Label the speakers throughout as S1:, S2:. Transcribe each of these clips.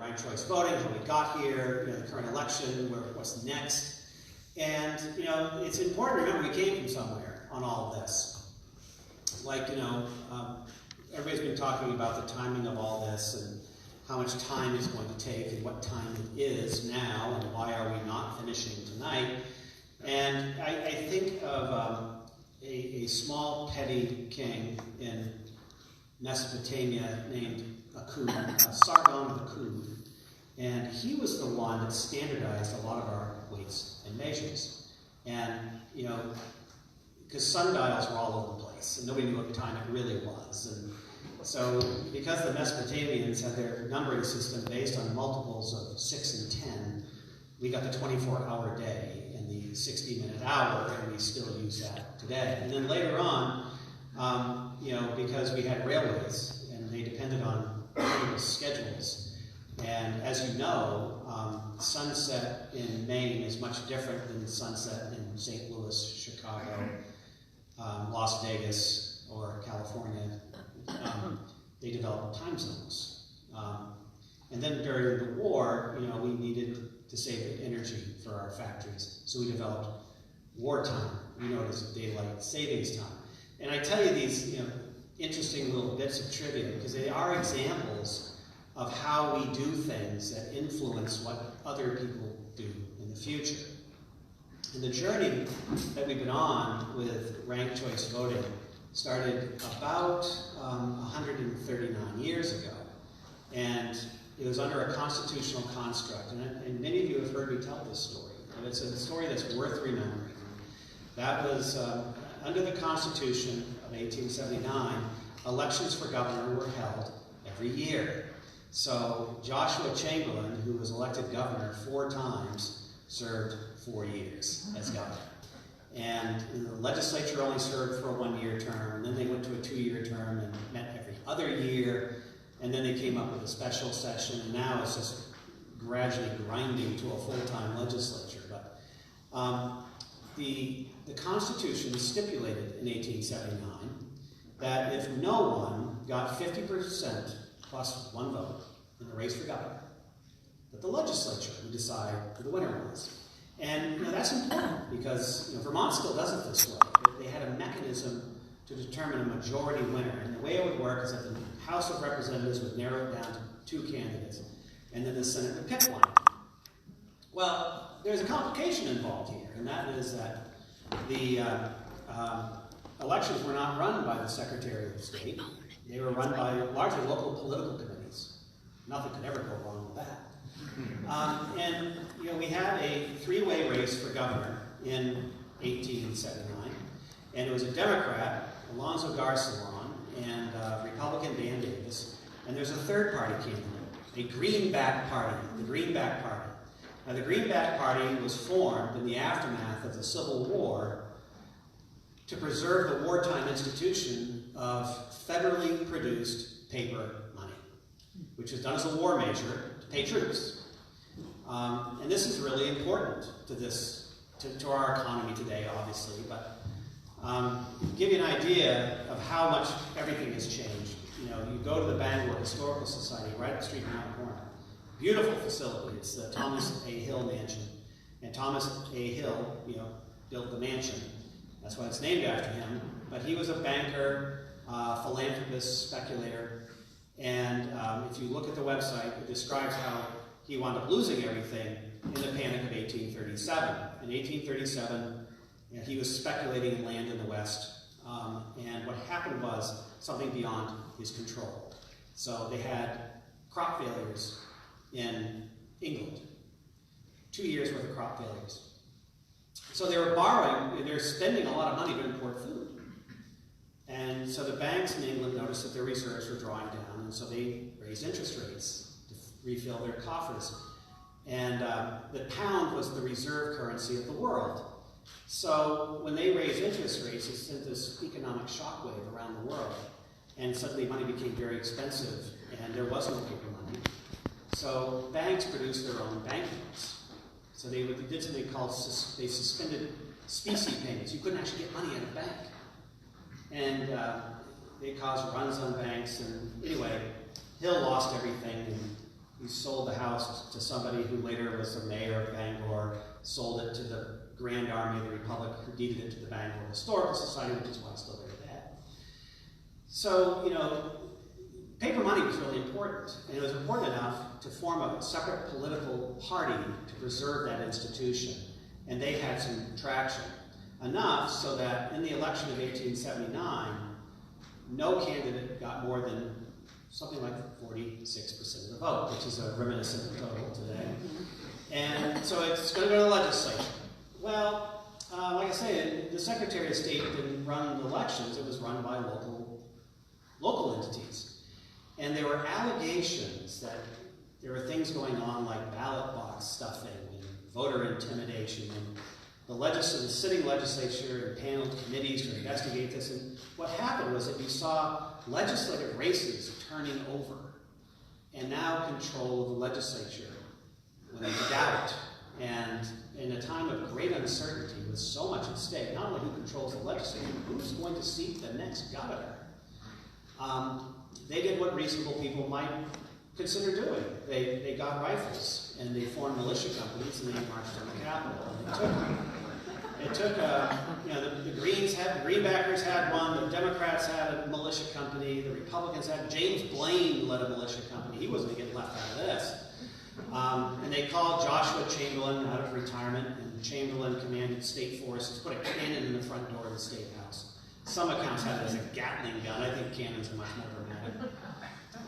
S1: ranked choice voting, how we got here, the current election, what's next. And, it's important to remember we came from somewhere on all of this. Like, everybody's been talking about the timing of all this and how much time it's going to take and what time it is now and why are we not finishing tonight. And I think of a small petty king in Mesopotamia named Akkad, Sargon of Akkad. And he was the one that standardized a lot of our weights and measures. And, because sundials were all over the place, and nobody knew what time it really was. And so, because the Mesopotamians had their numbering system based on multiples of 6 and 10, we got the 24-hour day and the 60-minute hour, and we still use that today. And then later on, because we had railways, and they depended on schedules. And as you know, sunset in Maine is much different than sunset in St. Louis, Chicago, Las Vegas, or California. They developed time zones. And then during the war, we needed to save energy for our factories. So we developed wartime. We know it as daylight savings time. And I tell you these interesting little bits of trivia because they are examples of how we do things that influence what other people do in the future. And the journey that we've been on with ranked choice voting started about 139 years ago. And it was under a constitutional construct. And many of you have heard me tell this story. And it's a story that's worth remembering. That was under the Constitution of 1879, elections for governor were held every year. So Joshua Chamberlain, who was elected governor 4 times, served 4 years as governor. And the legislature only served for a 1-year term, and then they went to a 2-year term and met every other year, and then they came up with a special session, and now it's just gradually grinding to a full-time legislature. But the Constitution stipulated in 1879 that if no one got 50% plus 1 vote in the race for governor, that the legislature would decide who the winner was. And that's important because Vermont still does it this way. They had a mechanism to determine a majority winner. And the way it would work is that the House of Representatives would narrow it down to 2 candidates, and then the Senate would pick one. Well, there's a complication involved here, and that is that the elections were not run by the Secretary of State. They were run by largely local political committees. Nothing could ever go wrong with that. And we had a 3-way race for governor in 1879, and it was a Democrat, Alonzo Garcelon, and Republican Dan Davis, and there's a third-party candidate, a Greenback Party, the Greenback Party. Now, the Greenback Party was formed in the aftermath of the Civil War to preserve the wartime institution of federally produced paper money, which was done as a war measure to pay troops. And this is really important to our economy today, obviously, but to give you an idea of how much everything has changed. You go to the Bangor Historical Society right up the street from our corner. Beautiful facility. It's the Thomas A. Hill Mansion. And Thomas A. Hill, built the mansion. That's why it's named after him. But he was a banker, philanthropist, speculator. And if you look at the website, it describes how he wound up losing everything in the Panic of 1837. In 1837, he was speculating in land in the West. And what happened was something beyond his control. So they had crop failures in England. 2 years worth of crop failures. So they were borrowing, they're spending a lot of money to import food. And so the banks in England noticed that their reserves were drawing down, and so they raised interest rates to refill their coffers. And the pound was the reserve currency of the world. So when they raised interest rates, it sent this economic shockwave around the world. And suddenly money became very expensive, and there was no paper money. So banks produced their own banknotes. So they did something called, they suspended specie payments. You couldn't actually get money at a bank. And they caused runs on banks. And anyway, Hill lost everything. And He sold the house to somebody who later was the mayor of Bangor, sold it to the Grand Army of the Republic, who deeded it to the Bangor Historical Society, which is why it's still there today. So, you know, paper money was really important, and it was important enough to form a separate political party to preserve that institution, and they had some traction. Enough so that in the election of 1879, no candidate got more than something like 46% of the vote, which is a reminiscent total today. And so it's going to go to the legislature. Well, like I say, the Secretary of State didn't run the elections. It was run by local entities. And there were allegations that there were things going on like ballot box stuffing and voter intimidation, and the sitting legislature impaneled committees to investigate this. And what happened was that you saw legislative races turning over, and now control of the legislature when they doubt. And in a time of great uncertainty, with so much at stake, not only who controls the legislature, but who's going to seat the next governor, they did what reasonable people might consider doing. They got rifles, and they formed militia companies, and they marched on the Capitol. And it took you know, the Greenbackers had one, the Democrats had a militia company, the Republicans had, James Blaine led a militia company. He wasn't going to get left out of this. And they called Joshua Chamberlain out of retirement, and Chamberlain commanded state forces, put a cannon in the front door of the State House. Some accounts have it as a Gatling gun. I think cannons are much more dramatic.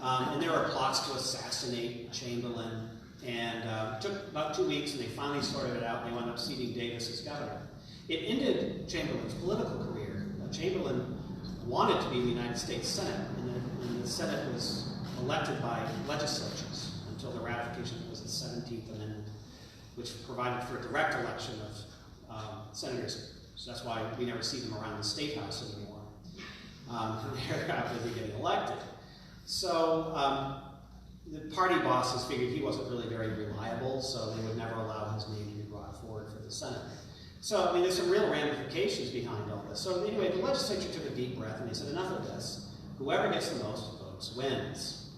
S1: And there were plots to assassinate Chamberlain, and it took about 2 weeks, and they finally sorted it out, and they wound up seating Davis as governor. It ended Chamberlain's political career. Chamberlain wanted to be in the United States Senate, and the Senate was elected by legislatures until the ratification was the 17th Amendment, which provided for a direct election of senators. So that's why we never see them around the State House anymore. They're out busy getting elected. So the party bosses figured he wasn't really very reliable, so they would never allow his name to be brought forward for the Senate. So, I mean, there's some real ramifications behind all this. So anyway, the legislature took a deep breath, and they said, enough of this. Whoever gets the most votes wins.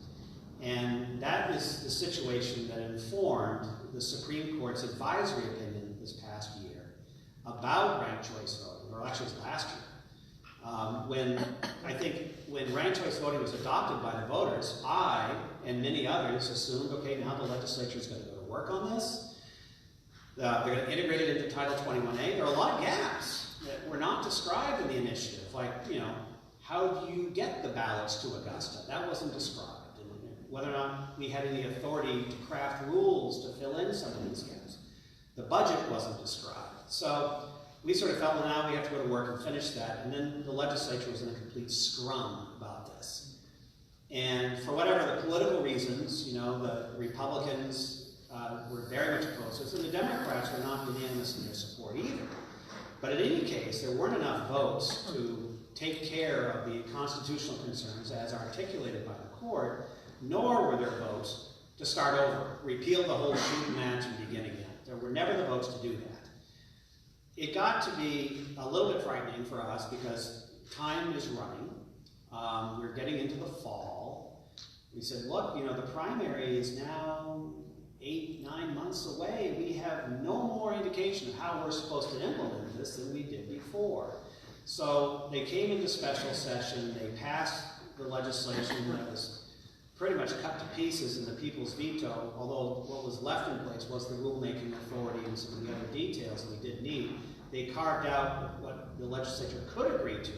S1: And that is the situation that informed the Supreme Court's advisory opinion this past year about ranked choice voting, or actually it was last year. When ranked choice voting was adopted by the voters, I and many others assumed, okay, now the legislature is going to go to work on this. They're going to integrate it into Title 21A. There are a lot of gaps that were not described in the initiative, like, you know, how do you get the ballots to Augusta? That wasn't described. And whether or not we had any authority to craft rules to fill in some of these gaps. The budget wasn't described. So we sort of felt, well, now we have to go to work and finish that. And then the legislature was in a complete scrum about this. And for whatever the political reasons, you know, the Republicans were very much opposed to this, and the Democrats were not unanimous in their support either. But in any case, there weren't enough votes to take care of the constitutional concerns as articulated by the court, nor were there votes to start over, repeal the whole shoot match and begin again. There were never the votes to do that. It got to be a little bit frightening for us because time is running. We're getting into the fall. We said, look, you know, the primary is now 8-9 months away. We have no more indication of how we're supposed to implement this than we did before. So they came into special session, they passed the legislation that was pretty much cut to pieces in the people's veto, although what was left in place was the rulemaking authority and some of the other details that we did need. They carved out what the legislature could agree to,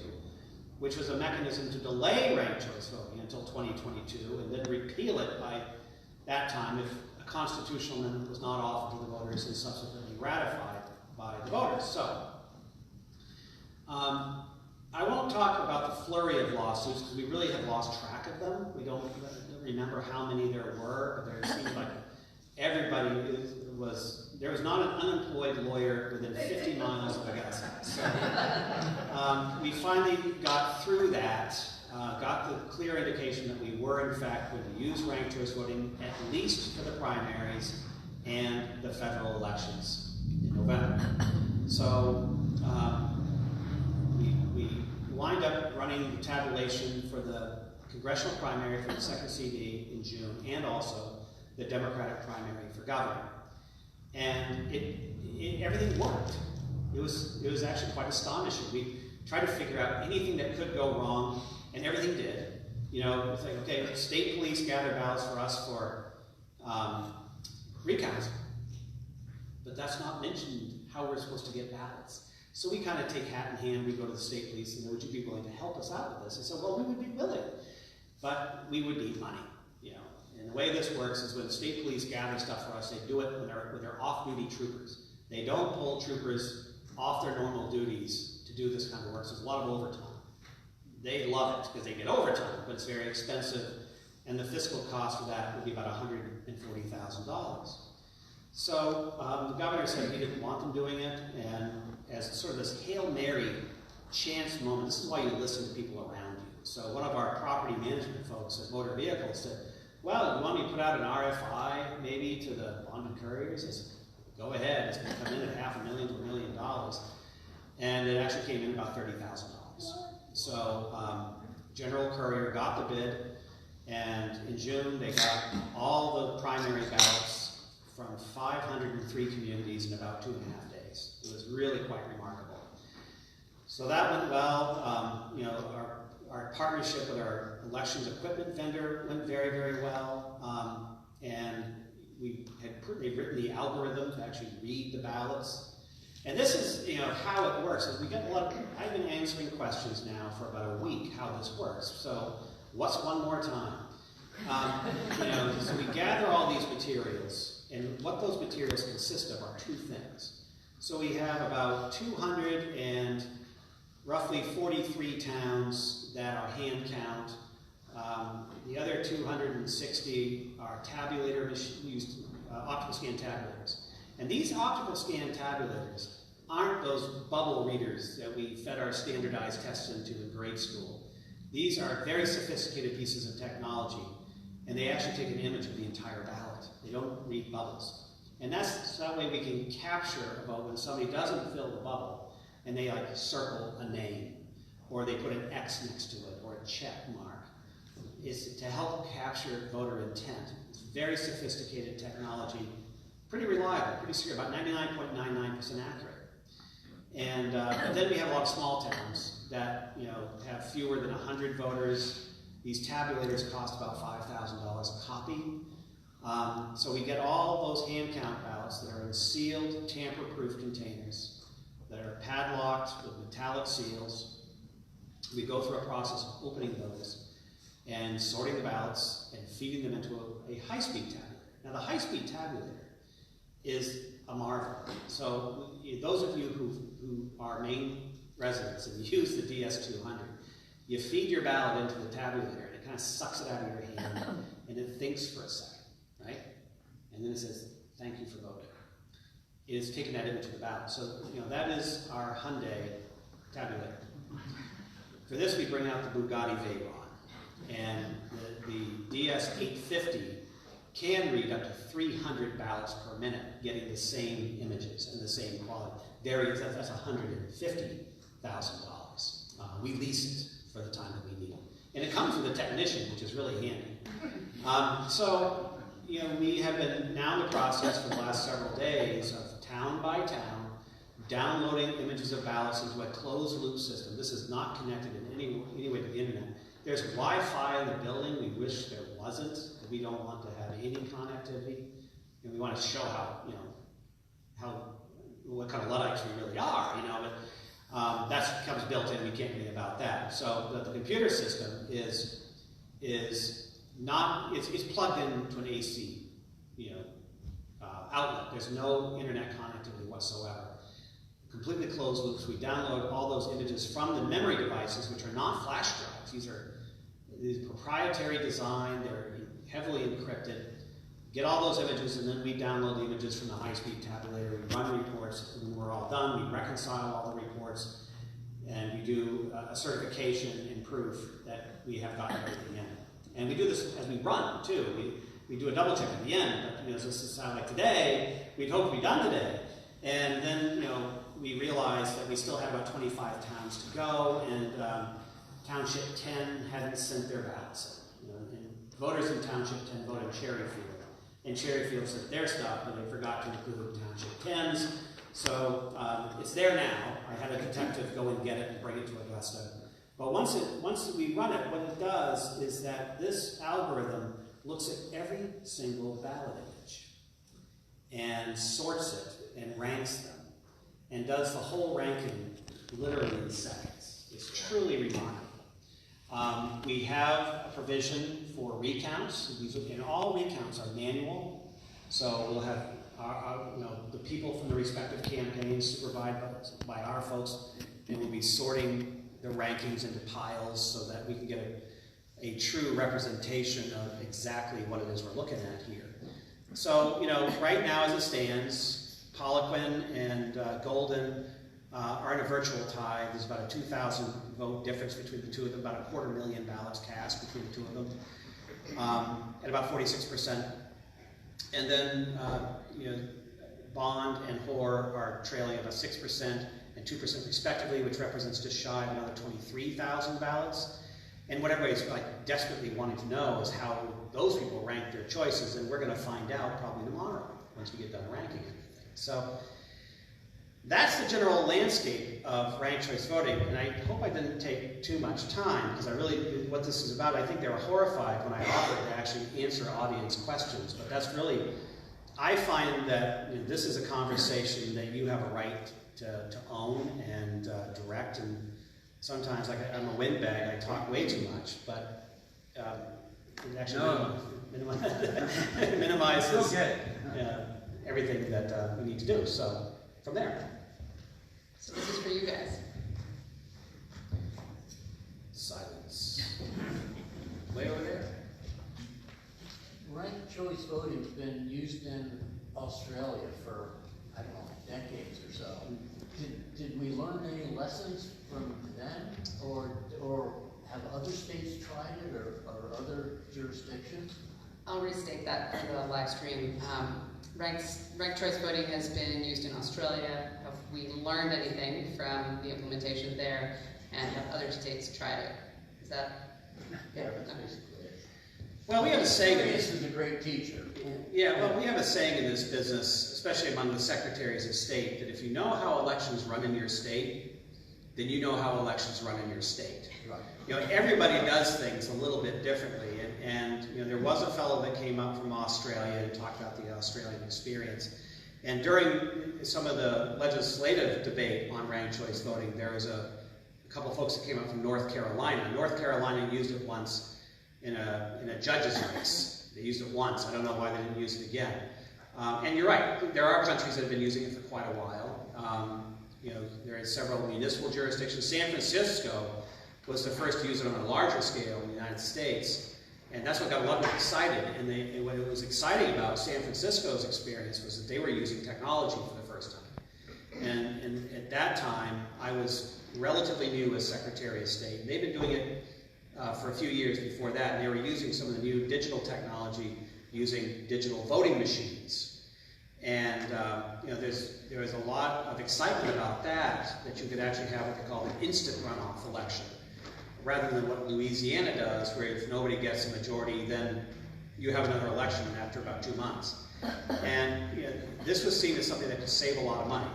S1: which was a mechanism to delay ranked choice voting until 2022 and then repeal it by that time if a constitutional amendment was not offered to the voters and subsequently ratified by the voters. So, I won't talk about the flurry of lawsuits because we really have lost track of them. We don't remember how many there were, but there seemed like everybody there was not an unemployed lawyer within 50 miles of Augusta. So, we finally got through that, got the clear indication that we were in fact going to use ranked choice voting at least for the primaries and the federal elections in November. So, we wind up running the tabulation for the congressional primary for the second CD in June, and also the Democratic primary for governor. And everything worked. It was actually quite astonishing. We tried to figure out anything that could go wrong, and everything did. You know, it's like, okay, state police gather ballots for us for recounts, but that's not mentioned how we're supposed to get ballots. So we kind of take hat in hand, we go to the state police and would you be willing to help us out with this? And so, well, we would be willing, but we would need money, you know. And the way this works is when the state police gather stuff for us, they do it when they're off-duty troopers. They don't pull troopers off their normal duties to do this kind of work, so there's a lot of overtime. They love it because they get overtime, but it's very expensive, and the fiscal cost of that would be about $140,000. So the governor said he didn't want them doing it, and as sort of this Hail Mary chance moment, this is why you listen to people around you. So one of our property management folks at Motor Vehicles said, well, you want me to put out an RFI maybe to the London Couriers? I said, go ahead, it's going to come in at $500,000 to $1 million. And it actually came in about $30,000. So General Courier got the bid, and in June they got all the primary ballots from 503 communities in about 2.5 days. It was really quite remarkable. So that went well. You know, our partnership with our elections equipment vendor went very, very well. And they've written the algorithm to actually read the ballots. And this is, you know, how it works. Is we get a lot of, I've been answering questions now for about a week how this works. So what's one more time? You know, so we gather all these materials, and what those materials consist of are two things. So we have about 200 and roughly 43 towns that are hand count. The other 260 are tabulator used optical scan tabulators. And these optical scan tabulators aren't those bubble readers that we fed our standardized tests into in grade school. These are very sophisticated pieces of technology, and they actually take an image of the entire ballot. They don't read bubbles. And that way we can capture about when somebody doesn't fill the bubble, and they like circle a name, or they put an X next to it, or a check mark. It's to help capture voter intent. It's very sophisticated technology, pretty reliable, pretty secure, about 99.99% accurate. And then we have a lot of small towns that, you know, have fewer than 100 voters. These tabulators cost about $5,000 a copy. So we get all those hand count ballots that are in sealed, tamper-proof containers that are padlocked with metallic seals. We go through a process of opening those and sorting the ballots and feeding them into a high-speed tabulator. Now the high-speed tabulator is a marvel. So those of you who are Maine residents and use the DS200, you feed your ballot into the tabulator and it kind of sucks it out of your hand and it thinks for a second, right? And then it says, thank you for voting. It is taking that into the ballot. So, you know, that is our Hyundai tabulator. For this, we bring out the Bugatti Veyron. And the DS850 can read up to 300 ballots per minute, getting the same images and the same quality. That's $150,000. We lease it for the time that we need it. And it comes with a technician, which is really handy. So, you know, we have been now in the process for the last several days of town by town, downloading images of ballots into a closed-loop system. This is not connected in any way to the internet. There's Wi-Fi in the building. We wish there wasn't, because we don't want to have any connectivity. And we want to show how, you know, what kind of Luddites we really are, you know, but that comes built in. We can't do anything about that. So the computer system is not, it's plugged into an AC, you know, outlet. There's no internet connectivity whatsoever. Completely closed loops. We download all those images from the memory devices, which are not flash drives. These are proprietary design. They're heavily encrypted. Get all those images, and then we download the images from the high-speed tabulator. We run reports, and when we're all done, we reconcile all the reports, and we do a certification and proof that we have gotten everything in. And we do this as we run, too. We do a double check at the end, but, you know, this is how, like today, we'd hope to be done today. And then, you know, we realized that we still had about 25 towns to go, and Township 10 hadn't sent their ballots in. You know, and voters in Township 10 voted Cherryfield. and Cherryfield sent their stuff, but they forgot to include township 10s. So it's there now. I had a detective go and get it and bring it to Augusta. But once we run it, what it does is that this algorithm looks at every single ballot image and sorts it and ranks them and does the whole ranking literally in seconds. It's truly remarkable. We have a provision for recounts, and all recounts are manual. So we'll have the people from the respective campaigns supervised by our folks, and we'll be sorting the rankings into piles so that we can get a true representation of exactly what it is we're looking at here. So, right now as it stands, Poliquin and Golden are in a virtual tie. There's about a 2,000 vote difference between the two of them, about 250,000 ballots cast between the two of them, at about 46%. And then, Bond and Hoare are trailing about 6% and 2% respectively, which represents just shy of another 23,000 ballots. And what everybody's desperately wanting to know is how those people rank their choices, and we're going to find out probably tomorrow once we get done ranking everything. So that's the general landscape of ranked choice voting, and I hope I didn't take too much time, because what this is about, I think they were horrified when I offered to actually answer audience questions, but that's really, I find that this is a conversation that you have a right to own and direct, and sometimes, I'm a windbag, I talk way too much, but it actually minimizes everything that we need to do. So, from there.
S2: So this is for you guys.
S1: Silence. Way over there.
S3: Ranked choice voting's been used in Australia for, I don't know, decades or so. Did we learn any lessons from them, or have other states tried it, or other jurisdictions?
S2: I'll restate that for the live stream. Ranked choice voting has been used in Australia. Have we learned anything from the implementation there, and have other states tried it? Is that?
S3: Yeah, that's basically it.
S1: Well, we have a saying.
S3: This is a great teacher.
S1: Yeah, well, we have a saying in this business, especially among the secretaries of state, that if you know how elections run in your state, then you know how elections run in your state. Right. Everybody does things a little bit differently, and there was a fellow that came up from Australia and talked about the Australian experience. And during some of the legislative debate on ranked choice voting, there was a couple folks that came up from North Carolina. North Carolina used it once in a judge's race. They used it once. I don't know why they didn't use it again. And you're right. There are countries that have been using it for quite a while. There are several municipal jurisdictions. San Francisco was the first to use it on a larger scale in the United States. And that's what got a lot of them excited. And what it was exciting about San Francisco's experience was that they were using technology for the first time. And at that time, I was relatively new as Secretary of State. They've been doing it for a few years before that, and they were using some of the new digital technology, using digital voting machines. And there was a lot of excitement about that you could actually have what they call an instant runoff election, rather than what Louisiana does, where if nobody gets a majority, then you have another election after about 2 months. And this was seen as something that could save a lot of money.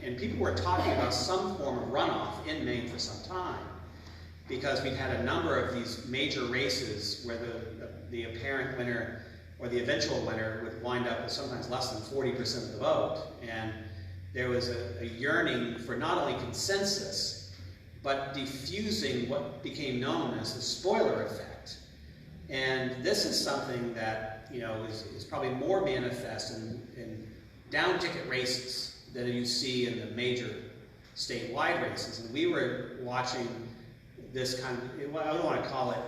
S1: And people were talking about some form of runoff in Maine for some time, because we've had a number of these major races where the apparent winner or the eventual winner would wind up with sometimes less than 40% of the vote. And there was a yearning for not only consensus, but diffusing what became known as the spoiler effect. And this is something that is probably more manifest in down-ticket races than you see in the major statewide races. And we were watching this kind of, I don't want to call it,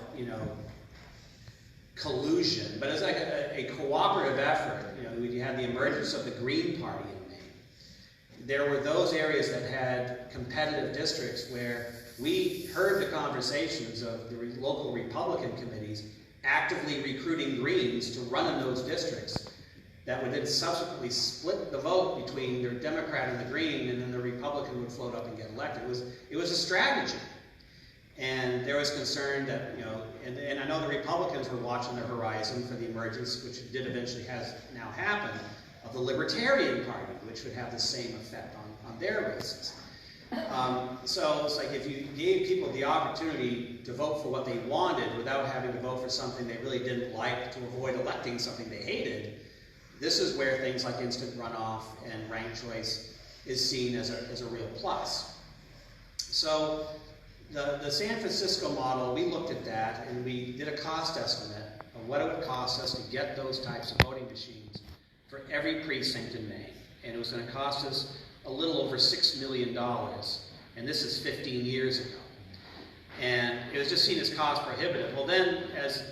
S1: collusion, but it's like a cooperative effort. We had the emergence of the Green Party in Maine. There were those areas that had competitive districts where we heard the conversations of the local Republican committees actively recruiting Greens to run in those districts that would then subsequently split the vote between their Democrat and the Green, and then the Republican would float up and get elected. It was a strategy. And there was concern that, and I know the Republicans were watching the horizon for the emergence, which did eventually has now happened, of the Libertarian Party, which would have the same effect on their races. So it's like if you gave people the opportunity to vote for what they wanted without having to vote for something they really didn't like to avoid electing something they hated, this is where things like instant runoff and ranked choice is seen as a real plus. So the San Francisco model, we looked at that and we did a cost estimate of what it would cost us to get those types of voting machines for every precinct in Maine. And it was going to cost us a little over $6 million. And this is 15 years ago. And it was just seen as cost prohibitive. Well then, as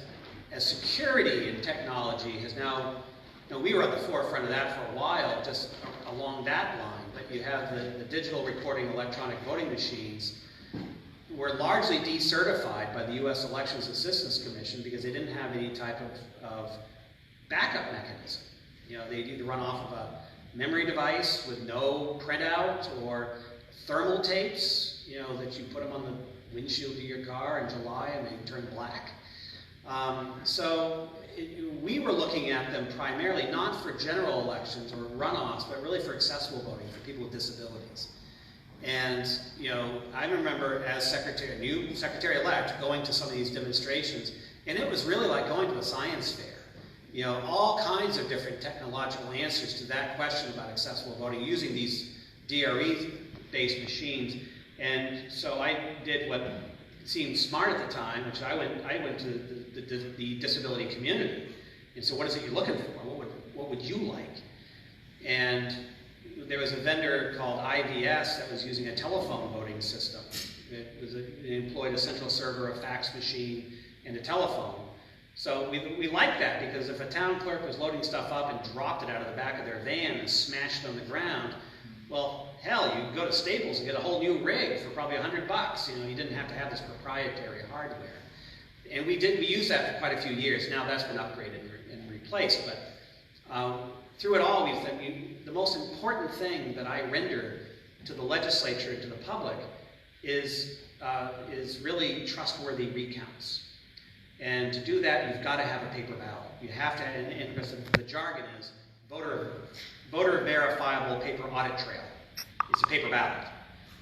S1: security and technology has now, we were at the forefront of that for a while, just along that line, but you have the digital recording electronic voting machines were largely decertified by the U.S. Elections Assistance Commission because they didn't have any type of backup mechanism. They'd either run off of a memory device with no printout or thermal tapes, that you put them on the windshield of your car in July and they turn black. We were looking at them primarily not for general elections or runoffs, but really for accessible voting for people with disabilities. And, I remember as new secretary-elect going to some of these demonstrations, and it was really like going to a science fair. All kinds of different technological answers to that question about accessible voting using these DRE-based machines. And so I did what seemed smart at the time, which I went to the disability community. And so what is it you're looking for? What would you like? And there was a vendor called IVS that was using a telephone voting system. It employed a central server, a fax machine, and a telephone. So we liked that because if a town clerk was loading stuff up and dropped it out of the back of their van and smashed it on the ground, well, hell, you could go to Staples and get a whole new rig for probably $100. You didn't have to have this proprietary hardware. And we used that for quite a few years. Now that's been upgraded and replaced. But through it all, we said the most important thing that I render to the legislature and to the public is really trustworthy recounts. And to do that, you've got to have a paper ballot. You have to, and the jargon is voter verifiable paper audit trail. It's a paper ballot.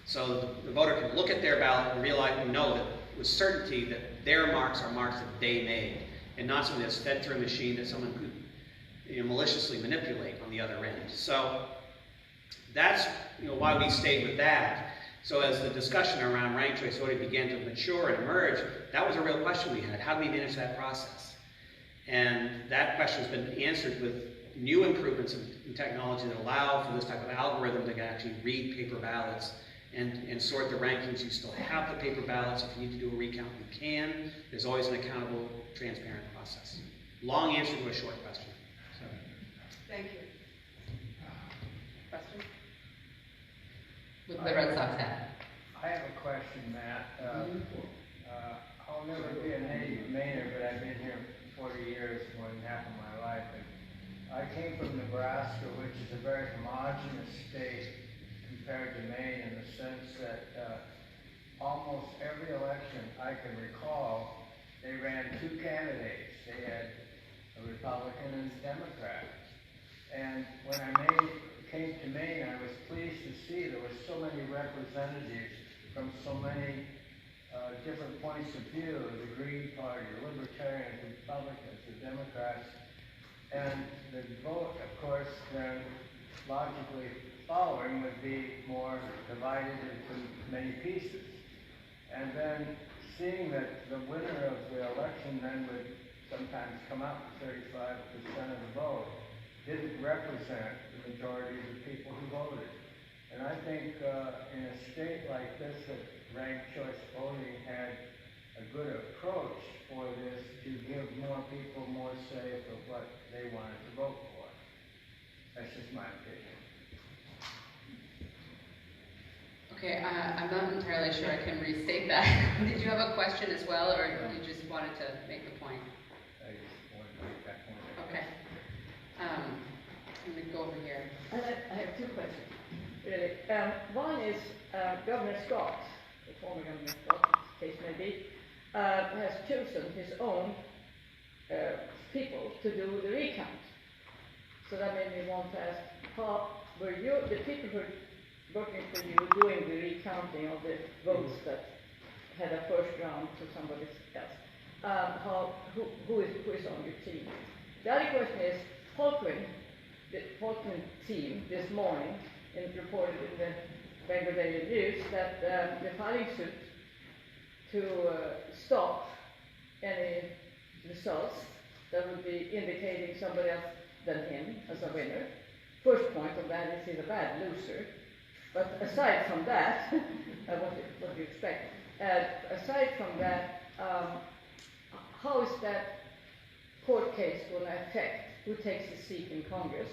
S1: So the voter can look at their ballot and realize and know that with certainty that their marks are marks that they made, and not something that's fed through a machine that someone could maliciously manipulate on the other end. So that's why we stayed with that. So as the discussion around ranked choice voting began to mature and emerge, that was a real question we had. How do we manage that process? And that question has been answered with new improvements in technology that allow for this type of algorithm to actually read paper ballots and sort the rankings. You still have the paper ballots. If you need to do a recount, you can. There's always an accountable, transparent process. Long answer to a short question. So.
S4: Thank you.
S2: Question? With the Red Sox hat.
S5: I have a question, Matt. I'll never be a native Mainer, but I've been here 40 years, more than half of my life. And I came from Nebraska, which is a very homogeneous state compared to Maine in the sense that almost every election I can recall, they ran two candidates. They had a Republican and a Democrat. And when I came to Maine, I was pleased to see there were so many representatives from so many different points of view, the Green Party, the Libertarians, the Republicans, the Democrats. And the vote, of course, then logically following would be more divided into many pieces. And then seeing that the winner of the election then would sometimes come out with 35% of the vote didn't represent the majority of the people who voted. And I think in a state like this that ranked choice voting had a good approach for this to give more people more say for what they wanted to vote for. That's just my opinion.
S2: Okay, I'm not entirely sure I can restate that. Did you have a question as well, or you just wanted to make the point?
S5: I just wanted to make that point.
S2: Okay. Let me go over here.
S4: I have two questions, really. One is Governor Scott, the former Governor Scott, case may be, has chosen his own people to do the recount. So that made me want to ask, how were you, the people who are working for you, doing the recounting of the votes that had a first round to somebody else? Who is on your team? The other question is, the Holcomb team this morning reported in the Bangor Daily News that they're filing suit to stop any results that would be indicating somebody else than him as a winner. First point of that is he's a bad loser. But aside from that, what do you expect? Aside from that, how is that court case going to affect who takes the seat in Congress?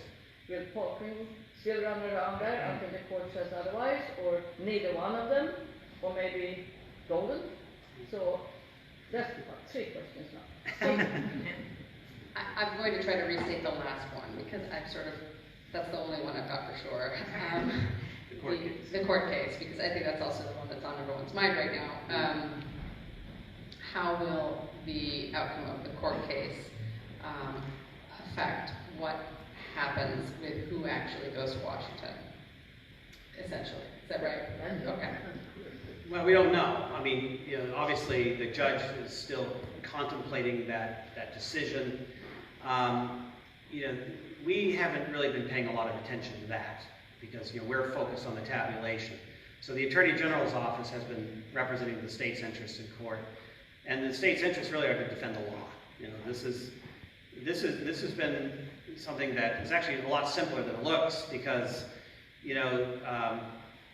S4: Will Polkring still run around there until the court says otherwise, or neither one of them, or maybe Golden? So that's 3 questions now.
S2: I'm going to try to restate the last one because that's the only one I've got for sure. The court case, because I think that's also the one that's on everyone's mind right now. How will the outcome of the court case affect what happens with who actually goes to Washington, essentially? Is that right? Okay.
S1: Well, we don't know. I mean, obviously the judge is still contemplating that decision. We haven't really been paying a lot of attention to that because we're focused on the tabulation. So the Attorney General's office has been representing the state's interests in court, and the state's interests really are to defend the law. This has been something that is actually a lot simpler than it looks because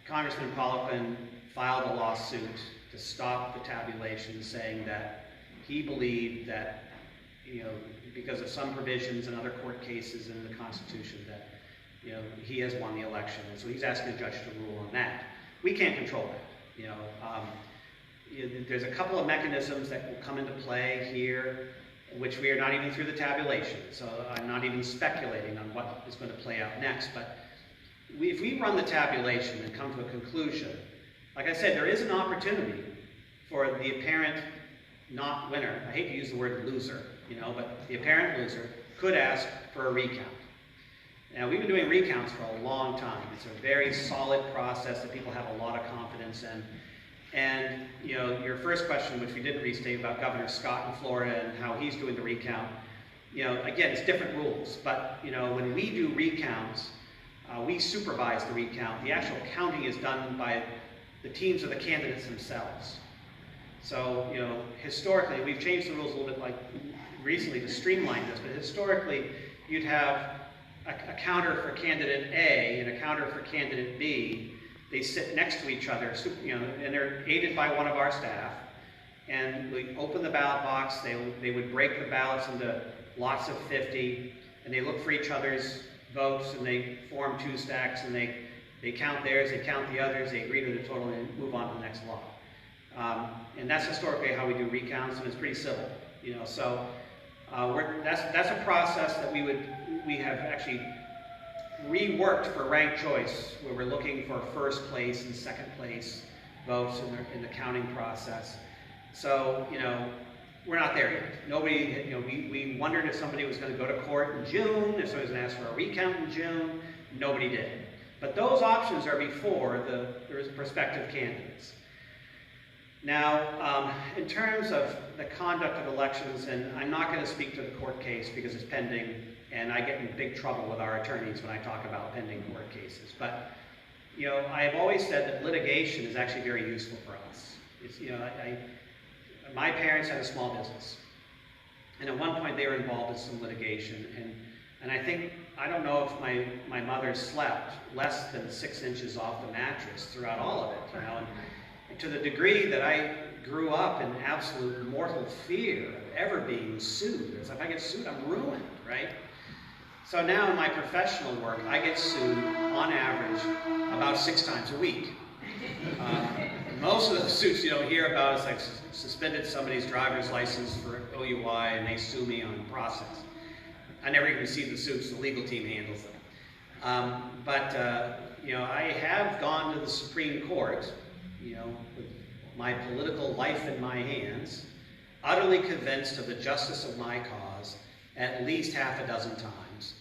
S1: Congressman Poliquin filed a lawsuit to stop the tabulation, saying that he believed that because of some provisions in other court cases in the Constitution that he has won the election, and so he's asking the judge to rule on that. We can't control that. There's a couple of mechanisms that will come into play here, which we are not even through the tabulation. So I'm not even speculating on what is going to play out next. But if we run the tabulation and come to a conclusion, like I said, there is an opportunity for the apparent not winner. I hate to use the word loser, but the apparent loser could ask for a recount. Now, we've been doing recounts for a long time. It's a very solid process that people have a lot of confidence in. And, your first question, which we didn't restate, about Governor Scott in Florida and how he's doing the recount, again, it's different rules. But, when we do recounts, we supervise the recount. The actual counting is done by the teams of the candidates themselves. So, historically, we've changed the rules a little bit recently to streamline this, but historically, you'd have a counter for candidate A and a counter for candidate B. They sit next to each other, and they're aided by one of our staff. And we open the ballot box. They would break the ballots into lots of 50, and they look for each other's votes, and they form 2 stacks, and they count theirs, they count the others, they agree to the total, and move on to the next lot. And that's historically how we do recounts, and it's pretty civil. So that's a process that we have actually reworked for ranked choice, where we're looking for first place and second place votes in the counting process. So, we're not there yet. Nobody, we wondered if somebody was going to go to court in June, if somebody was going to ask for a recount in June. Nobody did. But those options are before the prospective candidates. Now, in terms of the conduct of elections, and I'm not going to speak to the court case because it's pending, and I get in big trouble with our attorneys when I talk about pending court cases. But, I have always said that litigation is actually very useful for us. It's, my parents had a small business, and at one point they were involved in some litigation, and I don't know if my mother slept less than 6 inches off the mattress throughout all of it, and to the degree that I grew up in absolute mortal fear of ever being sued. It's like, if I get sued, I'm ruined, right? So now in my professional work, I get sued on average about 6 times a week. Most of the suits you don't hear about is like suspended somebody's driver's license for OUI, and they sue me on process. I never even see the suits. The legal team handles them. But I have gone to the Supreme Court, with my political life in my hands, utterly convinced of the justice of my cause at least half a dozen times,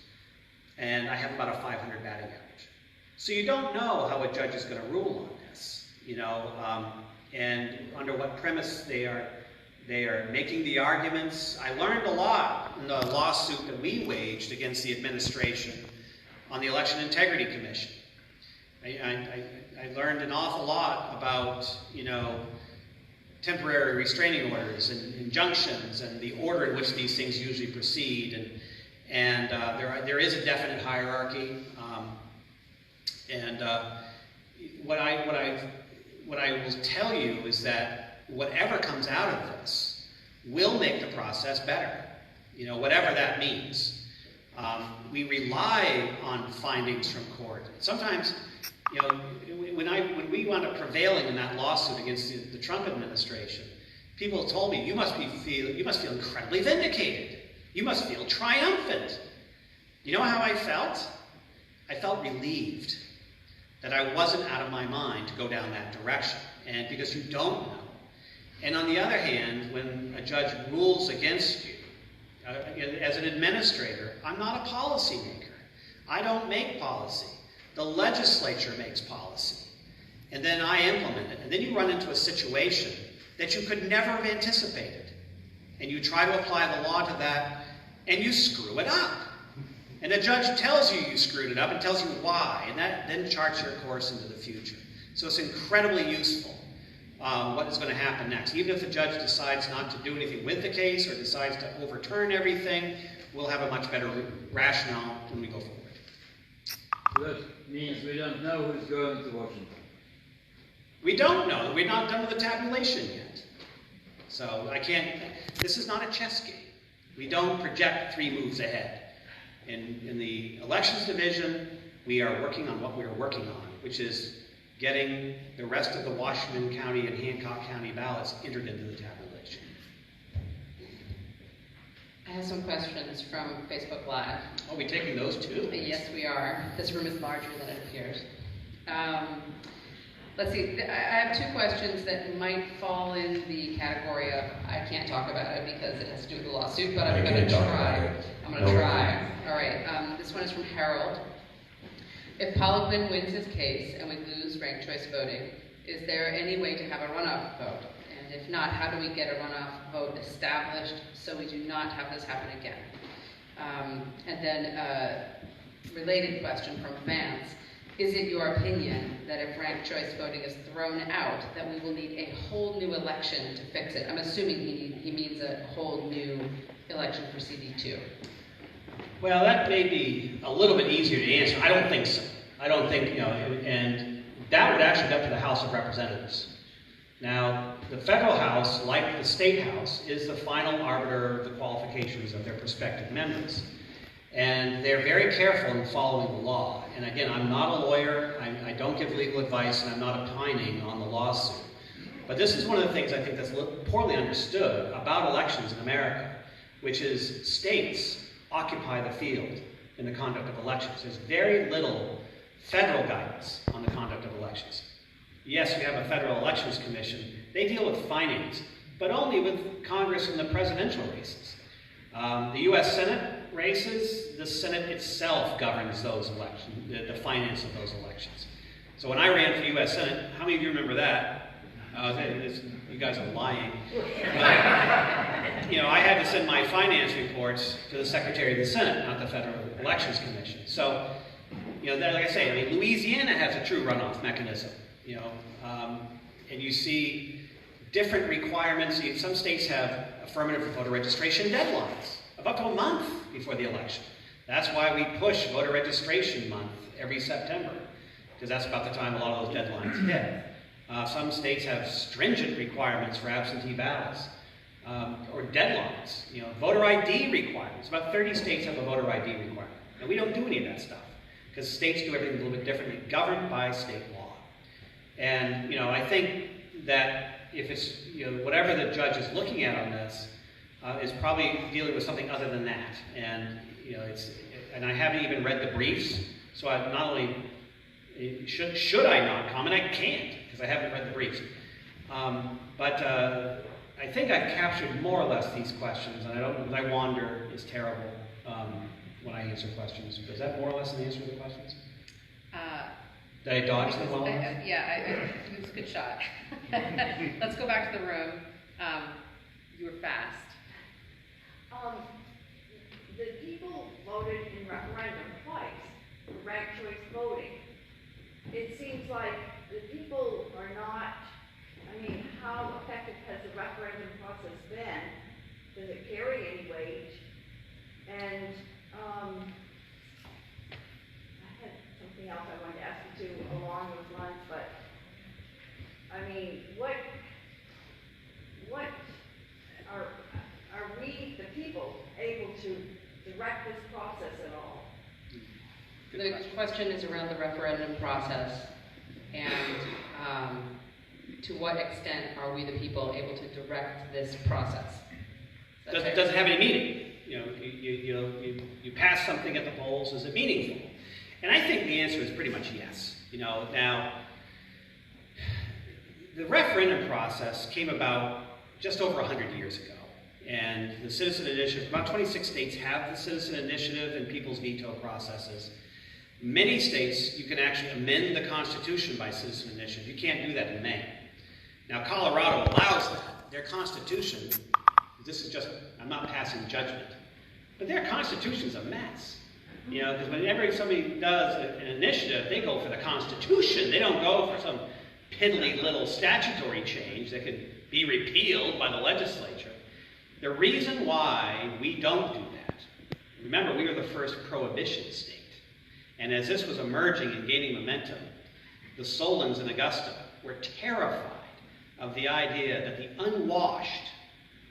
S1: and I have about a 500 batting average. So you don't know how a judge is going to rule on this, you know, and under what premise they are making the arguments. I learned a lot in the lawsuit that we waged against the administration on the Election Integrity Commission. I learned an awful lot about, you know, temporary restraining orders and injunctions and the order in which these things usually proceed, and there is a definite hierarchy. What I will tell you is that whatever comes out of this will make the process better, you know, whatever that means. We rely on findings from court. Sometimes, you know, when we wound up prevailing in that lawsuit against the Trump administration, people told me, you must feel incredibly vindicated. You must feel triumphant. You know how I felt? I felt relieved that I wasn't out of my mind to go down that direction, and because you don't know. And on the other hand, when a judge rules against you, as an administrator, I'm not a policymaker. I don't make policy. The legislature makes policy, and then I implement it. And then you run into a situation that you could never have anticipated, and you try to apply the law to that, and you screw it up. And the judge tells you screwed it up and tells you why, and that then charts your course into the future. So it's incredibly useful what is going to happen next. Even if the judge decides not to do anything with the case or decides to overturn everything, we'll have a much better rationale when we go forward.
S6: So that means we don't know who's going to Washington.
S1: We don't know. We're not done with the tabulation yet. So I can't, this is not a chess game. We don't project 3 moves ahead. In the elections division, we are working on what we are working on, which is getting the rest of the Washington County and Hancock County ballots entered into the tabulation.
S2: I have some questions from Facebook Live.
S1: Are we taking those too?
S2: Yes, we are. This room is larger than it appears. Let's see, I have 2 questions that might fall in the category of I can't talk about it because it has to do with the lawsuit, but I'm going to try. I'm going to try. All right, this one is from Harold. If Poliquin wins his case and we lose ranked choice voting, is there any way to have a runoff vote? And if not, how do we get a runoff vote established so we do not have this happen again? And then related question from Vance. Is it your opinion that if ranked choice voting is thrown out, that we will need a whole new election to fix it? I'm assuming he means a whole new election for CD2.
S1: Well, that may be a little bit easier to answer. I don't think so. I don't think, you know, and that would actually go up to the House of Representatives. Now, the federal House, like the state House, is the final arbiter of the qualifications of their prospective members. And they're very careful in following the law. And again, I'm not a lawyer, I don't give legal advice, and I'm not opining on the lawsuit. But this is one of the things I think that's poorly understood about elections in America, which is states occupy the field in the conduct of elections. There's very little federal guidance on the conduct of elections. Yes, we have a Federal Elections Commission. They deal with finance, but only with Congress and the presidential races. The U.S. Senate races, the Senate itself governs those elections, the finance of those elections. So when I ran for U.S. Senate, how many of you remember that? You guys are lying. But, you know, I had to send my finance reports to the Secretary of the Senate, not the Federal Elections Commission. So, you know, like I say, I mean, Louisiana has a true runoff mechanism, you know, and you see different requirements. Some states have affirmative voter registration deadlines of up to a month before the election. That's why we push voter registration month every September, because that's about the time a lot of those deadlines hit. Some states have stringent requirements for absentee ballots, or deadlines, you know, voter ID requirements. About 30 states have a voter ID requirement. And we don't do any of that stuff, because states do everything a little bit differently, governed by state law. And, you know, I think that if it's, you know, whatever the judge is looking at on this, is probably dealing with something other than that. And, you know, and I haven't even read the briefs, so I not only, should I not comment, I can't, because I haven't read the briefs. I think I've captured more or less these questions, and I wander is terrible when I answer questions. Is that more or less an answer to the questions? Did I dodge them well enough?
S2: It was a good shot. Let's go back to the room. You were fast.
S4: The people voted in referendum twice for ranked choice voting. It seems like the people are not, I mean, how effective has the referendum process been? Does it carry any weight? And I had something else I wanted to ask you too along those lines, but I mean, what are we, the people, able to direct this process at all?
S2: The question is around the referendum process, and to what extent are we, the people, able to direct this process?
S1: Does it have any meaning? You pass something at the polls. Is it meaningful? And I think the answer is pretty much yes. Now the referendum process came about just over 100 years ago, and the citizen initiative. About 26 states have the citizen initiative and people's veto processes. Many states, you can actually amend the Constitution by citizen initiative. You can't do that in Maine. Now, Colorado allows that. Their Constitution, this is just, I'm not passing judgment, but their Constitution's a mess. Because whenever somebody does an initiative, they go for the Constitution. They don't go for some piddly little statutory change that could be repealed by the legislature. The reason why we don't do that, remember, we were the first prohibition state. And as this was emerging and gaining momentum, the Solons in Augusta were terrified of the idea that the unwashed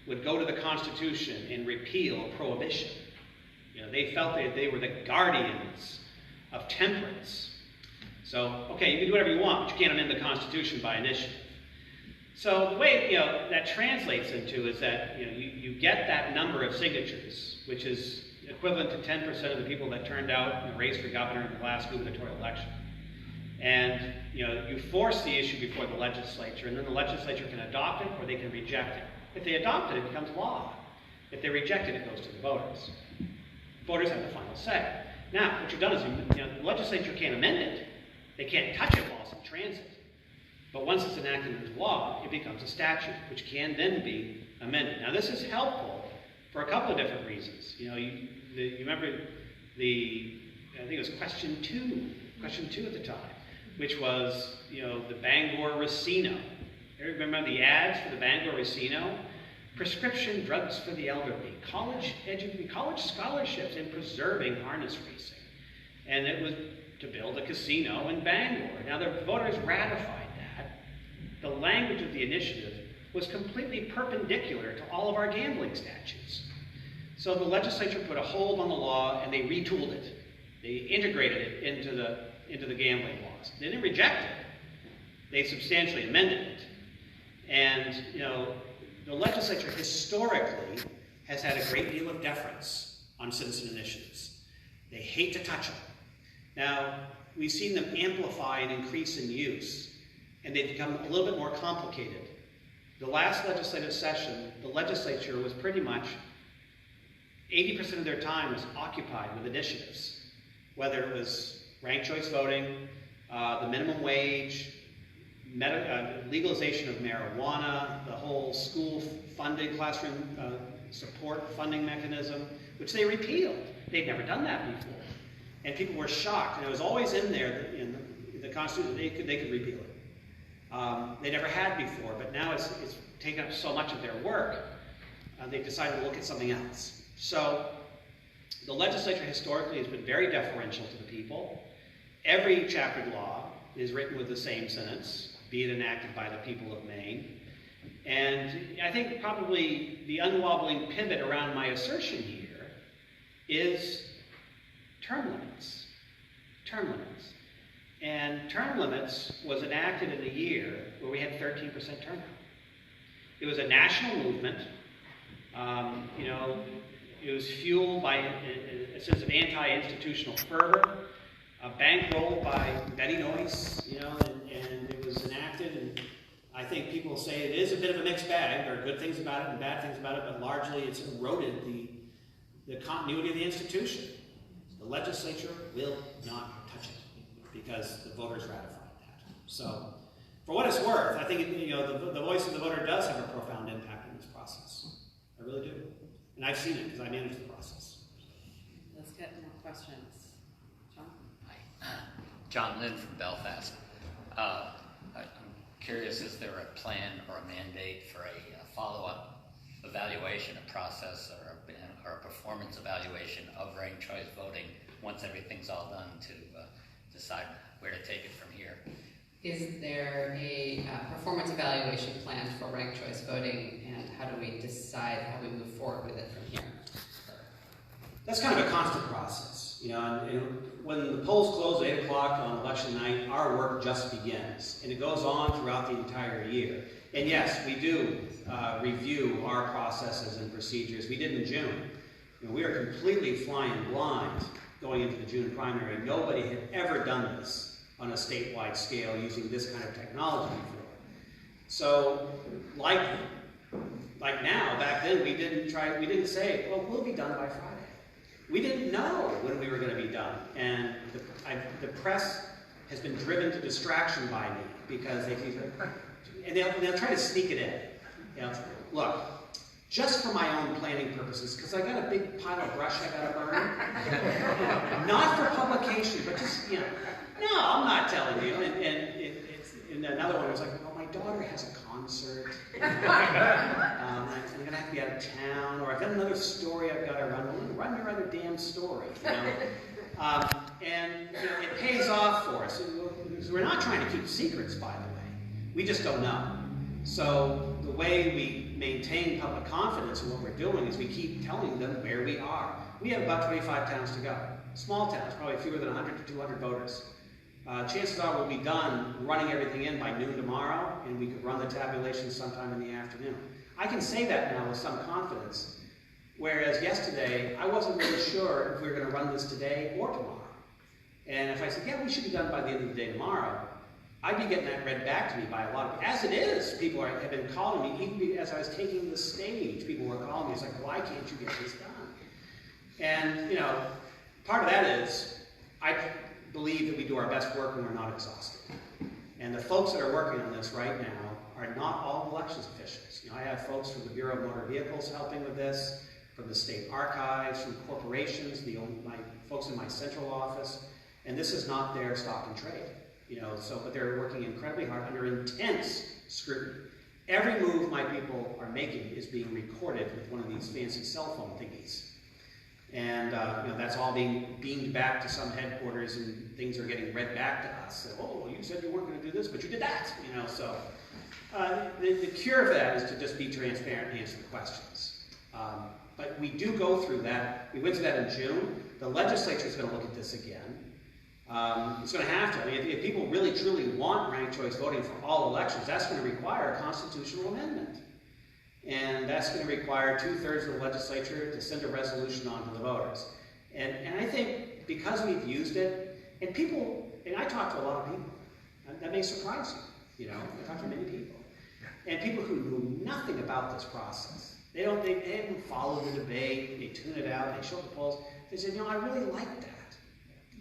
S1: would go to the Constitution and repeal prohibition. They felt that they were the guardians of temperance. So, okay, you can do whatever you want, but you can't amend the Constitution by initiative. So the way that translates into is that you get that number of signatures, which is equivalent to 10% of the people that turned out in the race for governor in the last gubernatorial election. And you force the issue before the legislature, and then the legislature can adopt it or they can reject it. If they adopt it, it becomes law. If they reject it, it goes to the voters. Voters have the final say. Now, what you've done is the legislature can't amend it. They can't touch it while it's in transit. But once it's enacted into law, it becomes a statute, which can then be amended. Now, this is helpful for a couple of different reasons. You remember I think it was question two at the time, which was, the Bangor Racino. Remember the ads for the Bangor Racino? Prescription drugs for the elderly, college scholarships, and preserving harness racing. And it was to build a casino in Bangor. Now, the voters ratified that. The language of the initiative was completely perpendicular to all of our gambling statutes. So the legislature put a hold on the law and they retooled it. They integrated it into the gambling laws. They didn't reject it. They substantially amended it. And, the legislature historically has had a great deal of deference on citizen initiatives. They hate to touch them. Now, we've seen them amplify and increase in use, and they've become a little bit more complicated. The last legislative session, the legislature was pretty much 80% of their time was occupied with initiatives, whether it was ranked choice voting, the minimum wage, legalization of marijuana, the whole school funding, classroom support funding mechanism, which they repealed. They'd never done that before. And people were shocked, and it was always in there in the Constitution, they could repeal it. They never had before, but now it's taken up so much of their work, they've decided to look at something else. So the legislature historically has been very deferential to the people. Every chaptered law is written with the same sentence, be it enacted by the people of Maine. And I think probably the unwobbling pivot around my assertion here is term limits. Term limits. And term limits was enacted in a year where we had 13% turnout. It was a national movement. It was fueled by a sense of anti-institutional fervor, bankrolled by Betty Noyce, and it was enacted. And I think people say it is a bit of a mixed bag. There are good things about it and bad things about it, but largely it's eroded the continuity of the institution. The legislature will not touch it because the voters ratified that. So, for what it's worth, I think the voice of the voter does have a profound impact in this process. I really do. And I've seen it because I manage the process.
S2: Let's get more questions. John?
S7: Hi. John Lynn from Belfast. I'm curious, is there a plan or a mandate for a follow-up evaluation, a process, or a performance evaluation of ranked choice voting once everything's all done to decide where to take it from here?
S2: Is there a performance evaluation plan for ranked choice voting, and how do we decide how we move forward with it from here?
S1: That's kind of a constant process, and when the polls close at 8 o'clock on election night, our work just begins, and it goes on throughout the entire year. And yes, we do review our processes and procedures. We did in June. We are completely flying blind going into the June primary. Nobody had ever done this on a statewide scale using this kind of technology before. So, like now, back then, we didn't say, well, we'll be done by Friday. We didn't know when we were going to be done. And the press has been driven to distraction by me because they'll try to sneak it in. Look, just for my own planning purposes, because I got a big pile of brush I got to burn. Not for publication, but just, no, I'm not telling you. And another one was like, well, my daughter has a concert. I'm going to have to be out of town, or I've got another story I've got to run. Well, run your other damn story. It pays off for us. We're not trying to keep secrets, by the way. We just don't know. So the way we maintain public confidence in what we're doing is we keep telling them where we are. We have about 25 towns to go. Small towns, probably fewer than 100 to 200 voters. Chances are we'll be done running everything in by noon tomorrow, and we could run the tabulation sometime in the afternoon. I can say that now with some confidence, whereas yesterday I wasn't really sure if we were going to run this today or tomorrow. And if I said, yeah, we should be done by the end of the day tomorrow, I'd be getting that read back to me by a lot of people. As it is, people have been calling me, even as I was taking the stage, people were calling me, it's like, why can't you get this done? And, part of that is, I believe that we do our best work when we're not exhausted. And the folks that are working on this right now are not all elections officials. I have folks from the Bureau of Motor Vehicles helping with this, from the state archives, from corporations, my folks in my central office, and this is not their stock and trade. But they're working incredibly hard under intense scrutiny. Every move my people are making is being recorded with one of these fancy cell phone thingies. And that's all being beamed back to some headquarters, and things are getting read back to us. So, oh, you said you weren't going to do this, but you did that. The cure for that is to just be transparent and answer the questions. But we do go through that. We went through that in June. The legislature is going to look at this again. It's going to have to. If people really truly want ranked choice voting for all elections, that's going to require a constitutional amendment. And that's going to require 2/3 of the legislature to send a resolution on to the voters. And I think because we've used it, and I talk to a lot of people, that may surprise you, I talk to many people. And people who knew nothing about this process. They haven't followed the debate, they tune it out, they show the polls. They said, I really liked that.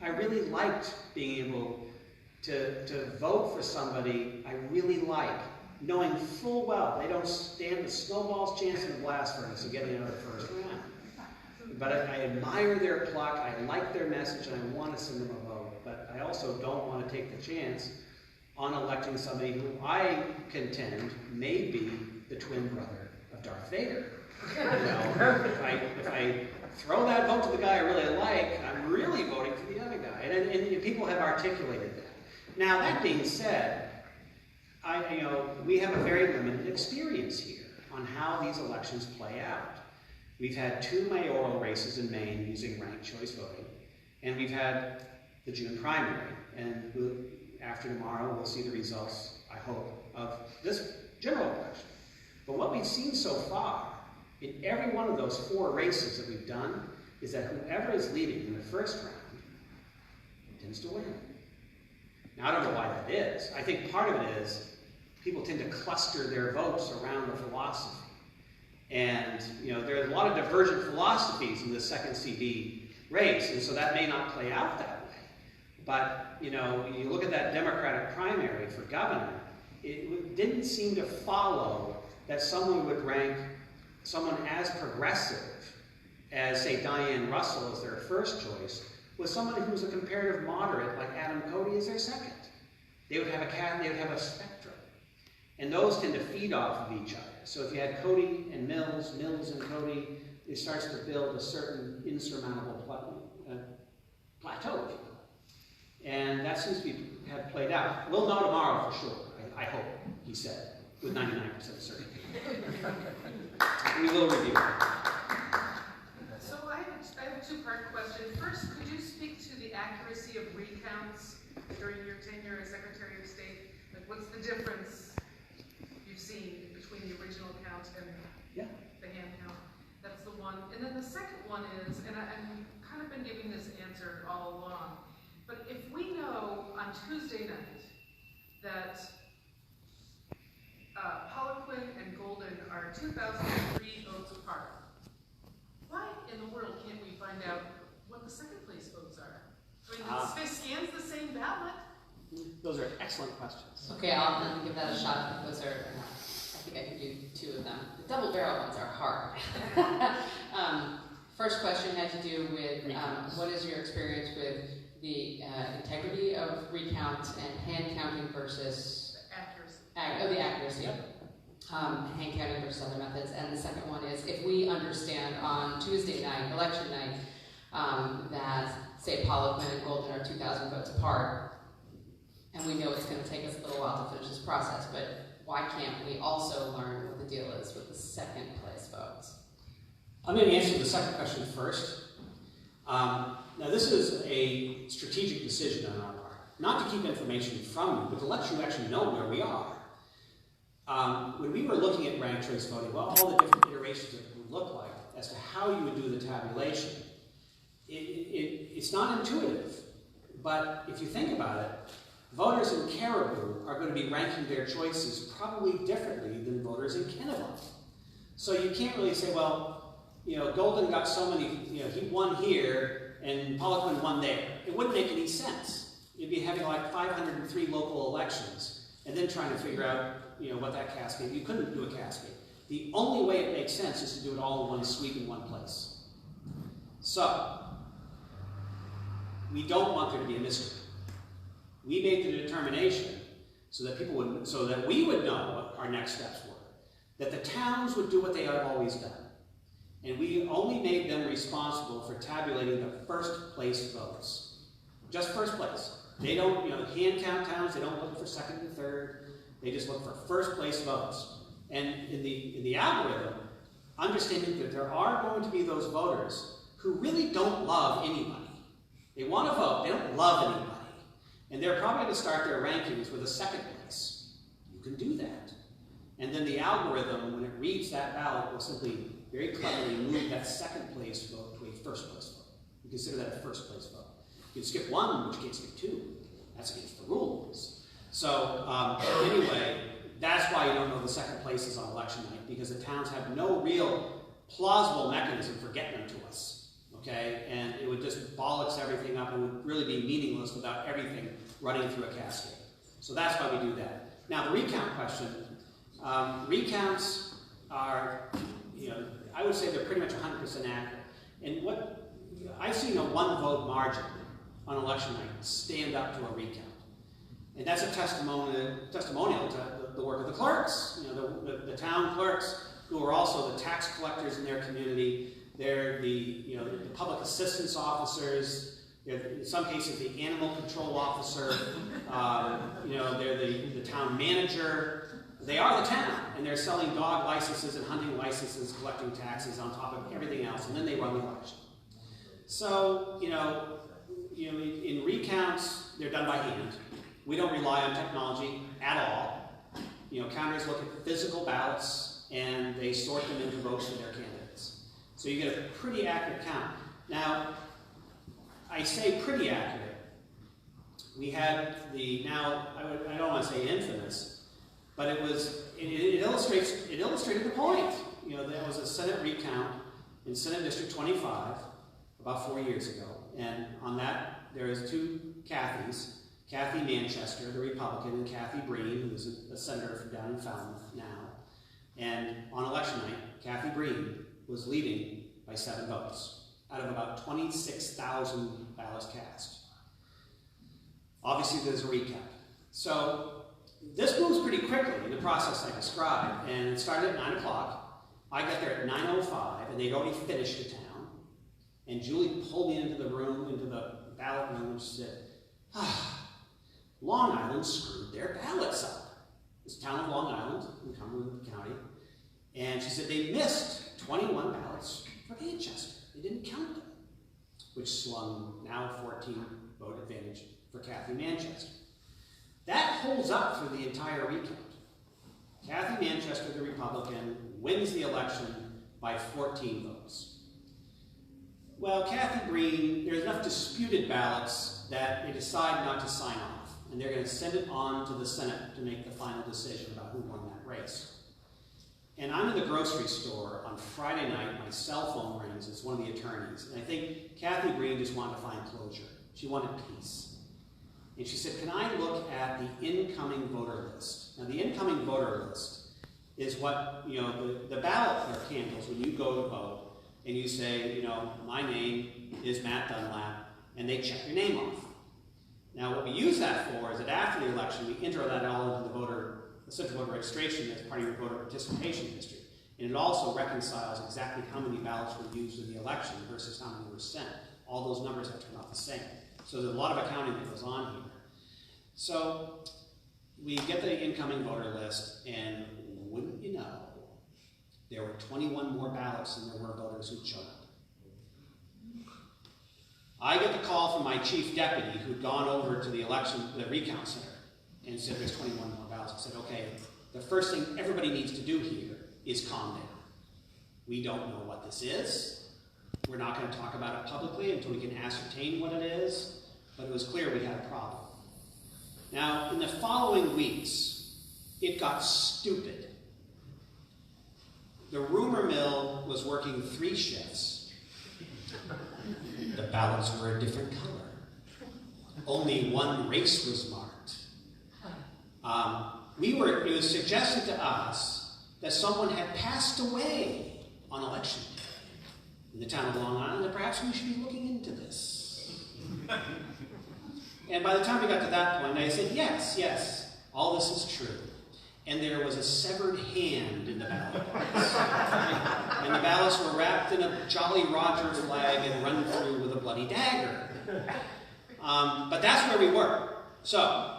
S1: I really liked being able to vote for somebody I really like, knowing full well they don't stand a snowball's chance in a blast furnace of getting out of the first round. But I admire their pluck, I like their message, and I want to send them a vote. But I also don't want to take the chance on electing somebody who I contend may be the twin brother of Darth Vader. If I throw that vote to the guy I really like, I'm really voting for the other guy. And people have articulated that. Now, that being said, we have a very limited experience here on how these elections play out. We've had 2 mayoral races in Maine using ranked choice voting, and we've had the June primary. And after tomorrow, we'll see the results, I hope, of this general election. But what we've seen so far, in every one of those 4 races that we've done, is that whoever is leading in the first round tends to win. Now, I don't know why that is. I think part of it is people tend to cluster their votes around the philosophy. And, you know, there are a lot of divergent philosophies in the second CD race, and so that may not play out that way. But, you know, you look at that Democratic primary for governor, it didn't seem to follow that someone would rank someone as progressive as, say, Diane Russell as their first choice, with someone who was a comparative moderate like Adam Cody as their second. They would have a spectrum. And those tend to feed off of each other. So if you had Cody and Mills, Mills and Cody, it starts to build a certain insurmountable plateau, if you will. And that seems to have played out. We'll know tomorrow for sure, I hope, he said, with 99% certainty. We will review it.
S8: So I have a two-part question. First, could you speak to the accuracy of recounts during your tenure as Secretary of State? Like, what's the difference you've seen between the original count and the hand count? That's the one. And then the second one is, and I've kind of been giving this answer all along, but if we know on Tuesday night that Poliquin and Golden are 2,003 votes apart, why in the world can't we find out what the second place votes are? I mean, it scans the same ballot.
S1: Those are excellent questions.
S2: Okay, I'll give that a shot. Those are, I think I can do two of them. The double barrel ones are hard. First question had to do with what is your experience with the integrity of recount and hand counting versus the accuracy. Hand counting versus other methods. And the second one is, if we understand on Tuesday night, election night, that, say, Poliquin and Golden are 2,000 votes apart, and we know it's going to take us a little while to finish this process, but why can't we also learn what the deal is with the second place votes?
S1: I'm going to answer the second question first. Now, this is a strategic decision on our part. Not to keep information from you, but to let you actually know where we are. When we were looking at ranked choice voting, well, all the different iterations of it would look like as to how you would do the tabulation, it's not intuitive. But if you think about it, voters in Caribou are going to be ranking their choices probably differently than voters in Kennebuck. So you can't really say, well, you know, Golden got so many, you know, he won here and Poliquin won there. It wouldn't make any sense. You'd be having like 503 local elections and then trying to figure out, you know, what that cascade. You couldn't do a cascade. The only way it makes sense is to do it all in one sweep in one place. So, we don't want there to be a mystery. We made the determination so that we would know what our next steps were. That the towns would do what they have always done. And we only made them responsible for tabulating the first place votes. Just first place. They don't, you know, hand count towns, they don't look for second and third. They just look for first place votes. And in the algorithm, understanding that there are going to be those voters who really don't love anybody. They want to vote, they don't love anybody. And they're probably going to start their rankings with a second place. You can do that. And then the algorithm, when it reads that ballot, will simply very cleverly move that second place vote to a first place vote. You consider that a first place vote. You can skip one, but you can't skip two. That's against the rules. So anyway, that's why you don't know the second places on election night, because the towns have no real plausible mechanism for getting them to us. Okay, and it would just bollocks everything up and would really be meaningless without everything running through a cascade. So that's why we do that. Now the recount question, recounts are, you know, I would say they're pretty much 100% accurate. And what I've seen a one vote margin on election night stand up to a recount. And that's a testimonial to the work of the clerks, you know, the town clerks, who are also the tax collectors in their community. They're the public assistance officers. They're, in some cases, the animal control officer. They're the town manager. They are the town, and they're selling dog licenses and hunting licenses, collecting taxes on top of everything else, and then they run the election. So, in recounts, they're done by hand. We don't rely on technology at all. Counters look at physical ballots, and they sort them into votes for their candidates. So you get a pretty accurate count. Now, I say pretty accurate. We had I don't want to say infamous, But it illustrated the point. You know, there was a Senate recount in Senate District 25 about 4 years ago, and on that there is two Cathys, Kathy Manchester, the Republican, and Kathy Breen, who's a senator from down in Falmouth now. And on election night, Kathy Breen was leading by 7 votes out of about 26,000 ballots cast. Obviously, there's a recount. So this moves pretty quickly in the process I described, and it started at 9 o'clock. I got there at 9:05, and they'd already finished the town. And Julie pulled me into the room, into the ballot room, and she said, Long Island screwed their ballots up. This town of Long Island in Cumberland County. And she said they missed 21 ballots for Manchester. They didn't count them, which swung now a 14 vote advantage for Kathy Manchester. That holds up through the entire recount. Kathy Manchester, the Republican, wins the election by 14 votes. Well, Kathy Breen, there's enough disputed ballots that they decide not to sign off, and they're going to send it on to the Senate to make the final decision about who won that race. And I'm in the grocery store on Friday night, my cell phone rings, it's one of the attorneys, and I think Kathy Breen just wanted to find closure. She wanted peace. And she said, can I look at the incoming voter list? Now, the incoming voter list is what, you know, the ballot clerk handles when you go to vote, and you say, you know, my name is Matt Dunlap, and they check your name off. Now, what we use that for is that after the election, we enter that all into the central voter registration as part of your voter participation history. And it also reconciles exactly how many ballots were used in the election versus how many were sent. All those numbers have to come out the same. So there's a lot of accounting that goes on here. So we get the incoming voter list, and wouldn't you know, there were 21 more ballots than there were voters who showed up. I get the call from my chief deputy who'd gone over to the recount center, and said there's 21 more ballots. I said, okay, the first thing everybody needs to do here is calm down. We don't know what this is. We're not going to talk about it publicly until we can ascertain what it is, but it was clear we had a problem. Now, in the following weeks, it got stupid. The rumor mill was working 3 shifts. The ballots were a different color. Only one race was marked. It was suggested to us that someone had passed away on election day in the town of Long Island, and perhaps we should be looking into this. And by the time we got to that point, I said, yes, all this is true. And there was a severed hand in the ballot box. And the ballots were wrapped in a Jolly Roger flag and run through with a bloody dagger. But that's where we were. So,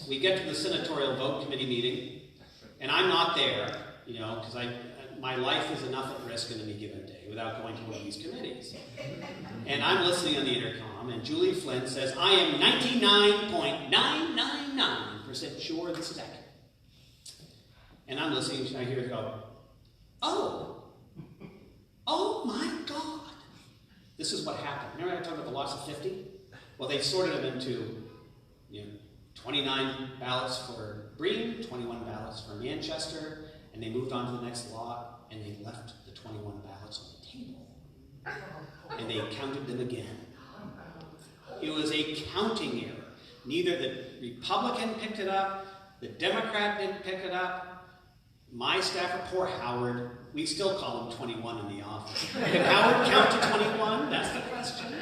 S1: we get to the senatorial vote committee meeting, and I'm not there, you know, because my life is enough at risk in any given day without going to one of these committees. And I'm listening on the intercom, and Julie Flynn says, I am 99.999% sure this is accurate. And I'm listening, and I hear her go, oh my God. This is what happened. Remember I talked about the lots of 50? Well, they sorted them into, 29 ballots for Breen, 21 ballots for Manchester, and they moved on to the next lot, and they left the 21 ballots on the table. And they counted them again. It was a counting error. Neither the Republican picked it up, the Democrat didn't pick it up. My staffer, poor Howard, we still call him 21 in the office. Can Howard count to 21? That's the question.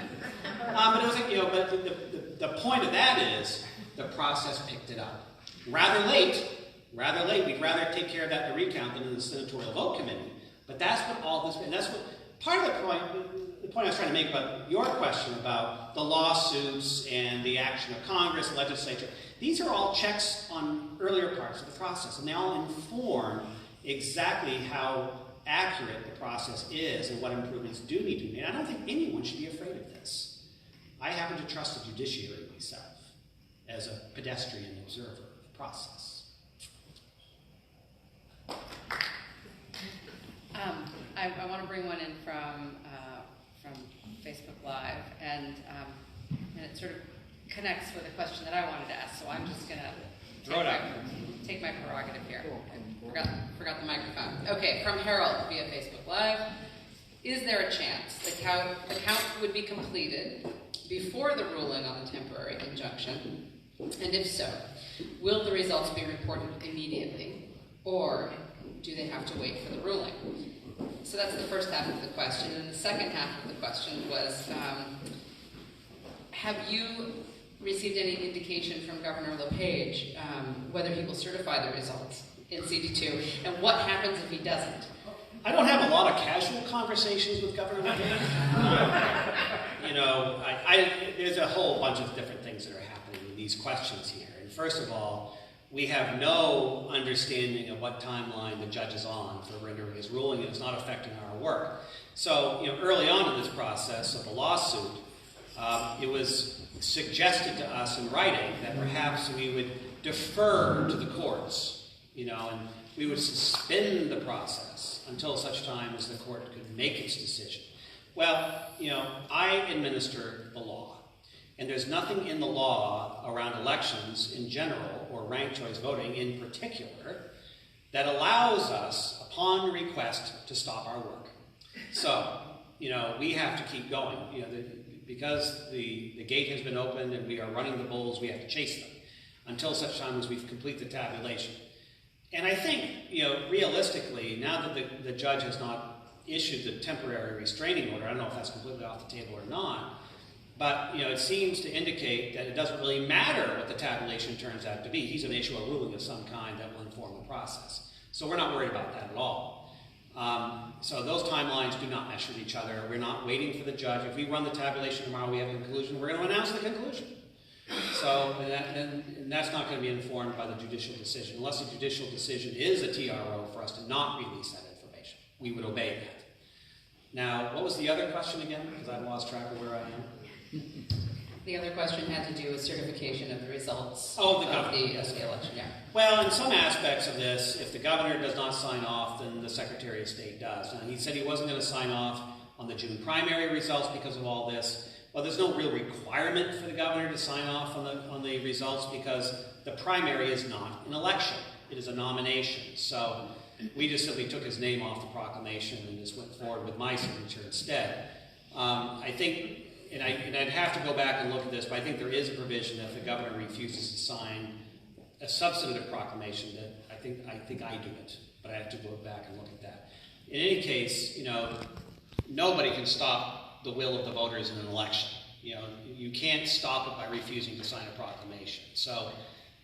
S1: But it was like, but the point of that is the process picked it up. Rather late, we'd rather take care of that in the recount than in the senatorial vote committee. But that's what all this, and that's what, part of the point I was trying to make about your question about the lawsuits and the action of Congress and legislature, these are all checks on earlier parts of the process, and they all inform exactly how accurate the process is and what improvements do need to be made. I don't think anyone should be afraid of this. I happen to trust the judiciary myself as a pedestrian observer of the process.
S2: I want to bring one in from Facebook Live, and it sort of connects with a question that I wanted to ask. So I'm just going to
S1: Throw it out.
S2: Take my prerogative here. Forgot the microphone. Okay, from Harold via Facebook Live. Is there a chance the count would be completed before the ruling on the temporary injunction? And if so, will the results be reported immediately, or do they have to wait for the ruling? So that's the first half of the question. And the second half of the question was, have you received any indication from Governor LePage whether he will certify the results in CD2, and what happens if he doesn't?
S1: I don't have a lot of casual conversations with Governor LePage. You know, there's a whole bunch of different things that are happening with these questions here. And first of all, we have no understanding of what timeline the judge is on for rendering his ruling, and it's not affecting our work. So, you know, early on in this process of the lawsuit, it was suggested to us in writing that perhaps we would defer to the courts, you know, and we would suspend the process until such time as the court could make its decision. Well, you know, I administer the law, and there's nothing in the law around elections in general, or ranked choice voting in particular, that allows us, upon request, to stop our work. So, you know, we have to keep going. You know, because the gate has been opened and we are running the bulls, we have to chase them until such time as we complete the tabulation. And I think, you know, realistically, now that the judge has not issued the temporary restraining order, I don't know if that's completely off the table or not, but, you know, it seems to indicate that it doesn't really matter what the tabulation turns out to be. He's going to issue a ruling of some kind that will inform the process. So we're not worried about that at all. So those timelines do not mesh with each other. We're not waiting for the judge. If we run the tabulation tomorrow, we have a conclusion, we're going to announce the conclusion. So, and that's not going to be informed by the judicial decision. Unless the judicial decision is a TRO for us to not release that information, we would obey that. Now, what was the other question again? Because I've lost track of where I am.
S2: The other question had to do with certification of the results
S1: of the
S2: election. Yeah.
S1: Well, in some aspects of this, if the governor does not sign off, then the Secretary of State does. Now, he said he wasn't going to sign off on the June primary results because of all this. Well, there's no real requirement for the governor to sign off on the results because the primary is not an election. It is a nomination. So we just simply took his name off the proclamation and just went forward with my signature instead. I think, and I'd have to go back and look at this, but I think there is a provision that if the governor refuses to sign a substantive proclamation, that I think I do it, but I have to go back and look at that. In any case, you know, nobody can stop the will of the voters in an election. You know, you can't stop it by refusing to sign a proclamation. So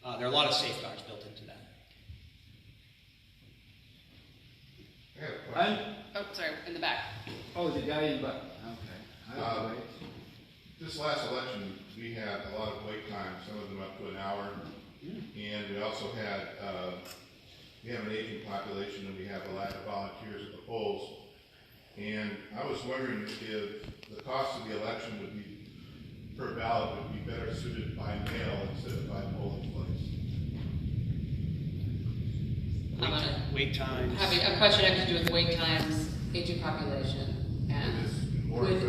S1: there are a lot of safeguards built into that.
S9: I have a question.
S2: Oh, sorry, in the back.
S6: Oh, the guy in the back. Okay. I'll wait.
S9: This last election, we had a lot of wait times, some of them up to an hour. And we also had, we have an aging population and we have a lack of volunteers at the polls. And I was wondering if the cost of the election would be, per ballot, would be better suited by mail instead of by polling place.
S1: Wait times.
S2: A question having to do with wait times, aging population, and would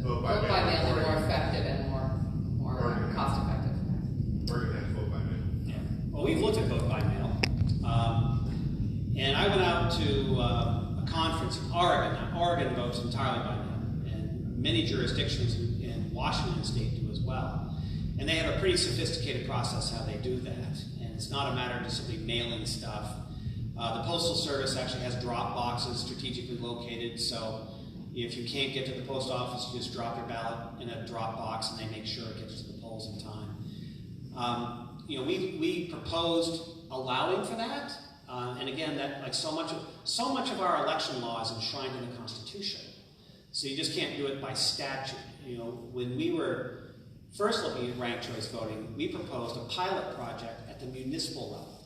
S2: vote by mail be more effective and more cost effective?
S9: Oregon has vote by mail.
S1: Yeah. Well, we've looked at vote by mail, and I went out to a conference in Oregon. Now, Oregon votes entirely by mail, and many jurisdictions in Washington State do as well. And they have a pretty sophisticated process how they do that, and it's not a matter of just simply mailing stuff. The Postal Service actually has drop boxes strategically located, so if you can't get to the post office, you just drop your ballot in a drop box, and they make sure it gets to the polls in time. You know, we proposed allowing for that, and again, that like so much of our election law is enshrined in the Constitution, so you just can't do it by statute. You know, when we were first looking at ranked choice voting, we proposed a pilot project at the municipal level,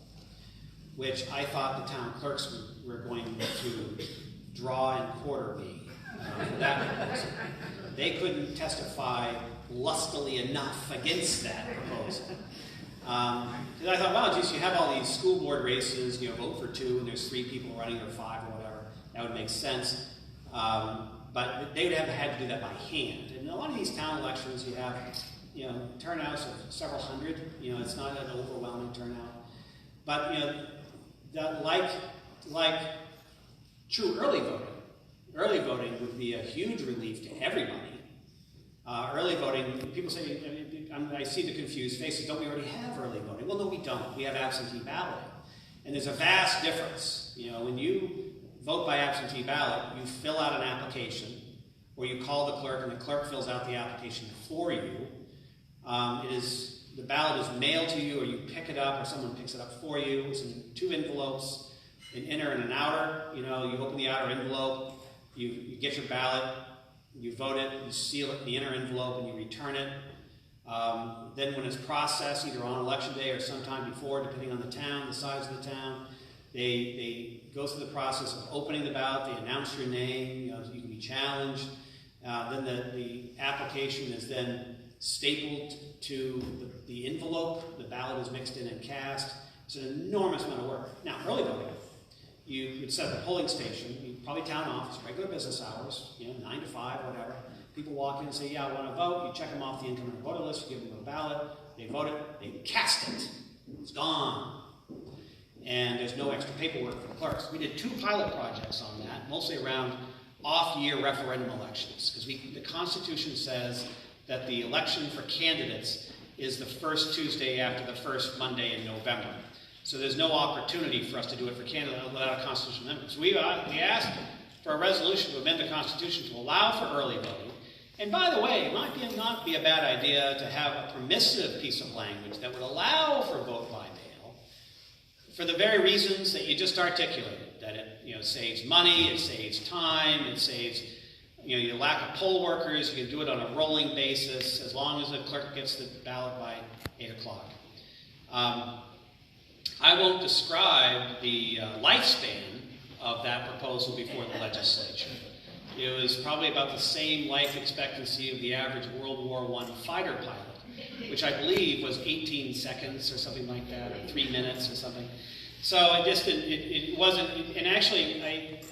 S1: which I thought the town clerks were going to draw and quarter me for that proposal. They couldn't testify lustily enough against that proposal. Because I thought, well, geez, you have all these school board races, you know, vote for 2 and there's 3 people running or 5 or whatever. That would make sense. But they would have had to do that by hand. And in a lot of these town elections, turnouts of several hundred. It's not an overwhelming turnout. But, like true early voting would be a huge relief to everybody. Early voting, people say, I see the confused faces, don't we already have early voting? Well, no, we don't. We have absentee balloting. And there's a vast difference. When you vote by absentee ballot, you fill out an application, or you call the clerk, and the clerk fills out the application for you. The ballot is mailed to you, or you pick it up, or someone picks it up for you. It's in 2 envelopes, an inner and an outer. You open the outer envelope, you get your ballot, you vote it, you seal it in the inner envelope, and you return it. Then when it's processed, either on election day or sometime before, depending on the town, the size of the town, they go through the process of opening the ballot, they announce your name, you can be challenged. Then the application is then stapled to the envelope, the ballot is mixed in and cast. It's an enormous amount of work. Now, early voting, you'd set up a polling station, probably town office, regular business hours, 9 to 5, whatever. People walk in and say, yeah, I want to vote. You check them off the incoming voter list, you give them a ballot, they vote it, they cast it. It's gone. And there's no extra paperwork for the clerks. We did 2 pilot projects on that, mostly around off-year referendum elections, because the Constitution says that the election for candidates is the first Tuesday after the first Monday in November. So there's no opportunity for us to do it for candidates without a constitutional amendment. So we asked for a resolution to amend the Constitution to allow for early voting. And by the way, it might not be a bad idea to have a permissive piece of language that would allow for vote by mail for the very reasons that you just articulated, that it saves money, it saves time, it saves you lack of poll workers, you can do it on a rolling basis as long as the clerk gets the ballot by 8 o'clock. I won't describe the lifespan of that proposal before the legislature. It was probably about the same life expectancy of the average World War I fighter pilot, which I believe was 18 seconds or something like that, or 3 minutes or something. So it wasn't, and actually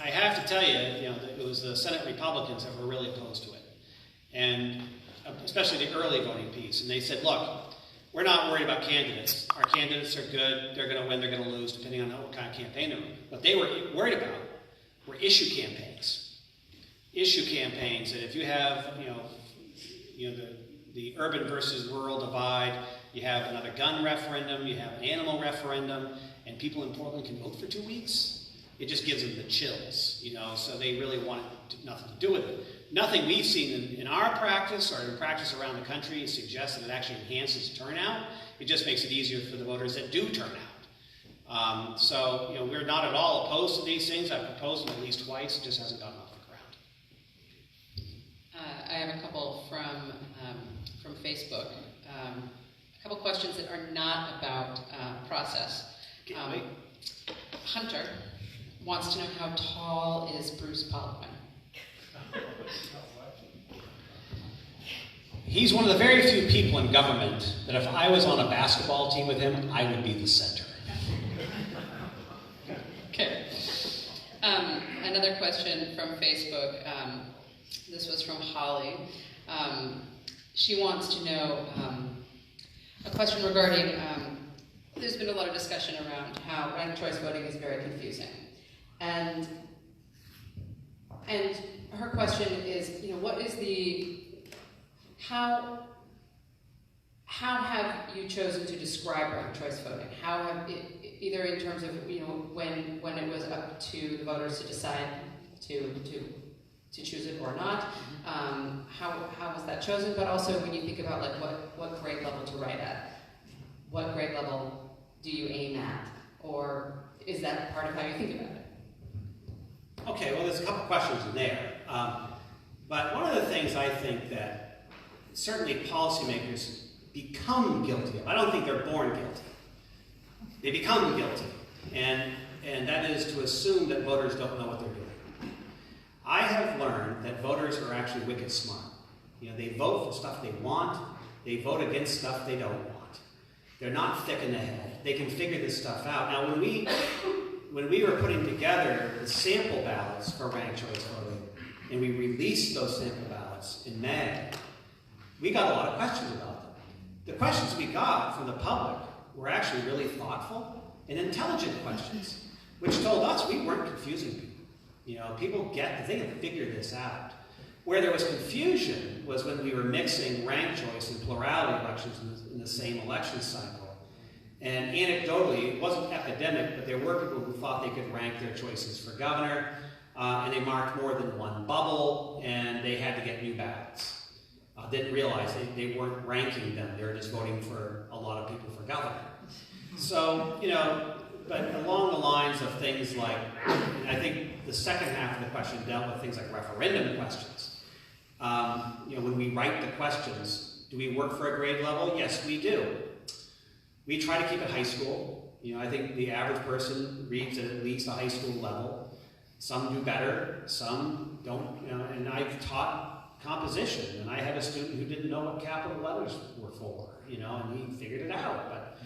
S1: I have to tell you, it was the Senate Republicans that were really opposed to it. And especially the early voting piece. And they said, look, we're not worried about candidates. Our candidates are good, they're going to win, they're going to lose, depending on what kind of campaign they're in. What they were worried about were issue campaigns. Issue campaigns that if you have, the urban versus rural divide, you have another gun referendum, you have an animal referendum, and people in Portland can vote for 2 weeks, it just gives them the chills, so they really want nothing to do with it. Nothing we've seen in our practice or in practice around the country suggests that it actually enhances turnout. It just makes it easier for the voters that do turn out. We're not at all opposed to these things. I've proposed them at least twice, it just hasn't gotten off the ground.
S2: I have a couple from Facebook. A couple questions that are not about process. Hunter wants to know how tall is Bruce Poliquin?
S1: He's one of the very few people in government that if I was on a basketball team with him, I would be the center.
S2: Okay. Another question from Facebook. This was from Holly. She wants to know a question regarding, there's been a lot of discussion around how ranked choice voting is very confusing. And her question is, what is how have you chosen to describe ranked choice voting? How have either in terms of, when it was up to the voters to decide to choose it or not, how was that chosen? But also when you think about what grade level to write at, what grade level do you aim at, or is that part of how you think about it?
S1: Okay, well, there's a couple questions in there. But one of the things I think that certainly policymakers become guilty of, I don't think they're born guilty. They become guilty. And that is to assume that voters don't know what they're doing. I have learned that voters are actually wicked smart. They vote for stuff they want. They vote against stuff they don't want. They're not thick in the head. They can figure this stuff out. Now, when we were putting together the sample ballots for ranked choice voting, and we released those sample ballots in May, we got a lot of questions about them. the questions we got from the public were actually really thoughtful and intelligent questions, which told us we weren't confusing people. You know, people they can figure this out. Where there was confusion was when we were mixing ranked choice and plurality elections in the same election cycle. And anecdotally, it wasn't epidemic, but there were people who thought they could rank their choices for governor, and they marked more than one bubble, and they had to get new ballots. Didn't realize they weren't ranking them, they were just voting for a lot of people for governor. So, you know, but along the lines of things like, I think the second half of the question dealt with things like referendum questions. You know, when we write the questions, do we work for a grade level? Yes, we do. We try to keep it high school. You know, I think the average person reads at least a high school level. Some do better, some don't. You know, and I've taught composition, and I had a student who didn't know what capital letters were for, you know, and he figured it out. But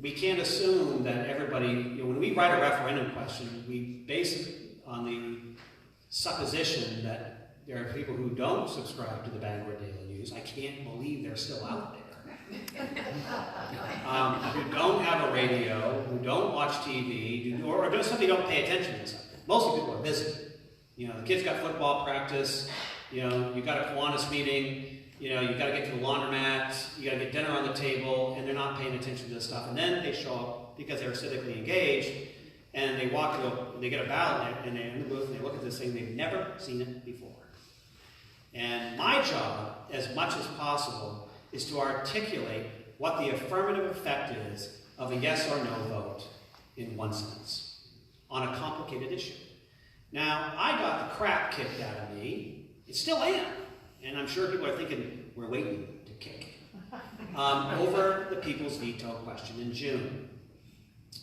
S1: we can't assume that everybody, you know, when we write a referendum question, we base it on the supposition that there are people who don't subscribe to the Bangor Daily News. I can't believe they're still out there. Who don't have a radio, who don't watch TV, or just simply don't pay attention to something. Mostly people are busy. You know, the kids got football practice, you know, you got a Kiwanis meeting, you know, you got to get to the laundromat, you got to get dinner on the table, and they're not paying attention to this stuff. And then they show up because they're civically engaged, and they walk to they get a ballot, and they're in the booth, and they look at this thing, they've never seen it before. And my job, as much as possible, is to articulate what the affirmative effect is of a yes or no vote in one sentence on a complicated issue. Now, I got the crap kicked out of me. It still am. And I'm sure people are thinking, we're waiting to kick. Over the people's veto question in June.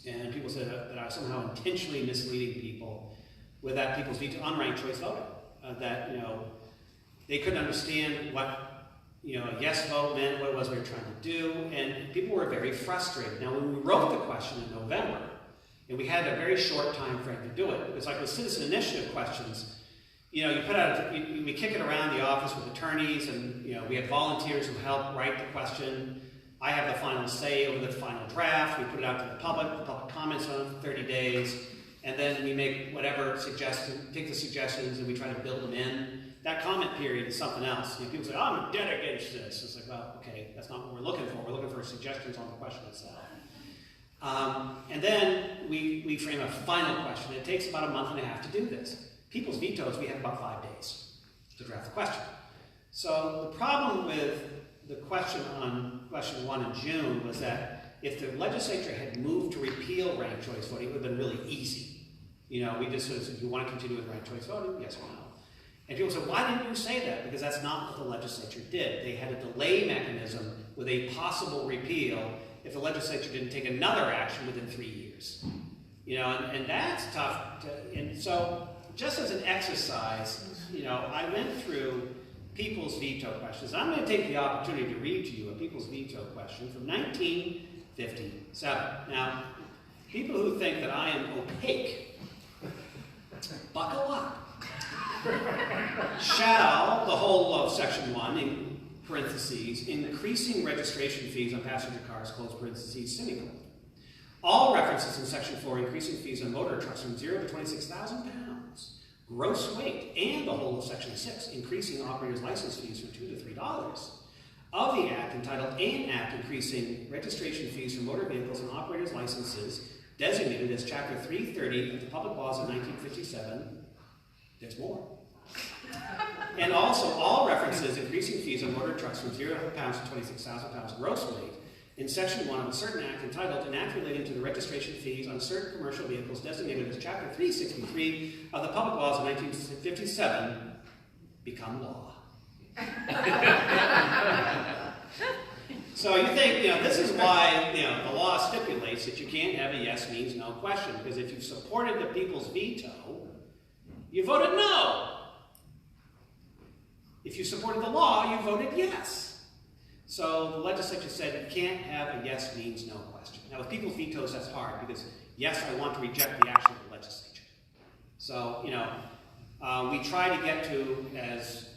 S1: And people said that I was somehow intentionally misleading people with that people's veto, unranked choice voting. That, you know, they couldn't understand what, you know, a yes vote meant, what it was we were trying to do, and people were very frustrated. Now, when we wrote the question in November, and we had a very short time frame to do it, it was like with citizen initiative questions, you know, you put out, we kick it around the office with attorneys, and, you know, we had volunteers who helped write the question. I have the final say over the final draft. We put it out to the public comments on it for 30 days, and then we make whatever suggestion, take the suggestions, and we try to build them in. That comment period is something else. You know, people say, oh, I'm dead against this. It's like, well, okay, that's not what we're looking for. We're looking for suggestions on the question itself. And then we frame a final question. It takes about a month and a half to do this. People's vetoes, we have about 5 days to draft the question. So the problem with the question on question 1 in June was that if the legislature had moved to repeal ranked choice voting, it would have been really easy. You know, we just sort of said, do you want to continue with ranked choice voting? Yes or no? And people said, why didn't you say that? Because that's not what the legislature did. They had a delay mechanism with a possible repeal if the legislature didn't take another action within 3 years. You know, and that's tough. And so, just as an exercise, you know, I went through people's veto questions. I'm going to take the opportunity to read to you a people's veto question from 1957. Now, people who think that I am opaque, buckle up. Shall, the whole of section 1, in parentheses, increasing registration fees on passenger cars, close parentheses, semicolon. All references in section 4, increasing fees on motor trucks from 0 to 26,000 pounds. Gross weight, and the whole of section 6, increasing operators' license fees from $2 to $3. Of the act entitled An Act increasing registration fees for motor vehicles and operators' licenses, designated as chapter 330 of the public laws of 1957, there's more. And also all references increasing fees on motor trucks from 0 pounds to 26,000 pounds gross weight in section 1 of a certain act entitled An Act relating to the registration fees on certain commercial vehicles designated as chapter 363 of the public laws of 1957 become law. So you think, you know, this is why, you know, the law stipulates that you can't have a yes means no question, because if you supported the people's veto, you voted no. If you supported the law, you voted yes. So the legislature said you can't have a yes means no question. Now with people's vetoes, that's hard, because yes, I want to reject the action of the legislature. So, you know, we try to get to as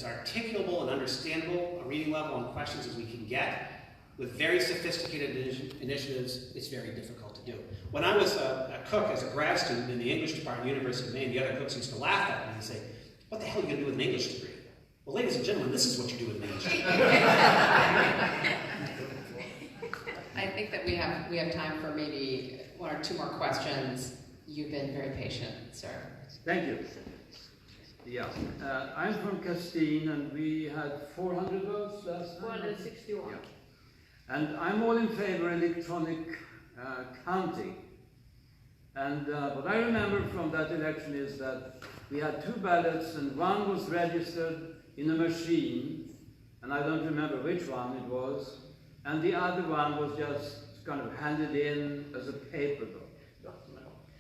S1: articulable and understandable a reading level on questions as we can get. with very sophisticated initiatives, it's very difficult to do. When I was a cook as a grad student in the English department at the University of Maine, the other cooks used to laugh at me and say, what the hell are you going to do with an English degree? Well, ladies and gentlemen, this is what you do with an English degree.
S2: I think that we have time for maybe one or two more questions. You've been very patient, sir.
S6: Thank you. Yeah, I'm from Castine, and we had 400 votes last time.
S4: 461.
S6: Yeah. And I'm all in favor of electronic counting. And what I remember from that election is that we had 2 ballots, and one was registered in a machine, and I don't remember which one it was, and the other one was just kind of handed in as a paper vote.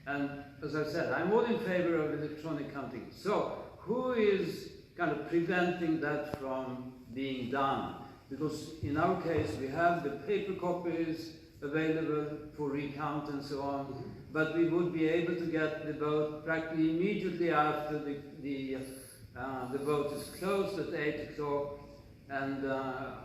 S6: And as I said, I'm all in favor of electronic counting. So who is kind of preventing that from being done? Because in our case, we have the paper copies available for recount and so on, but we would be able to get the vote practically immediately after the vote is closed at 8 o'clock. And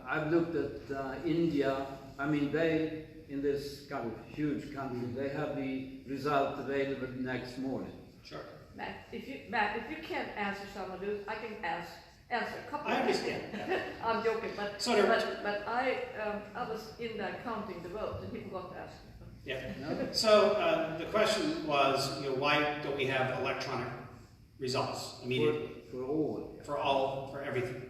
S6: I've looked at India. I mean, they, in this kind of huge country, they have the result available the next morning.
S1: Sure.
S4: Matt, if you can't answer some of those, I can answer a couple.
S1: I understand.
S4: I'm joking, but I was in there counting the votes, and he forgot to ask.
S1: Yeah. So the question was, why don't we have electronic results immediately for everything?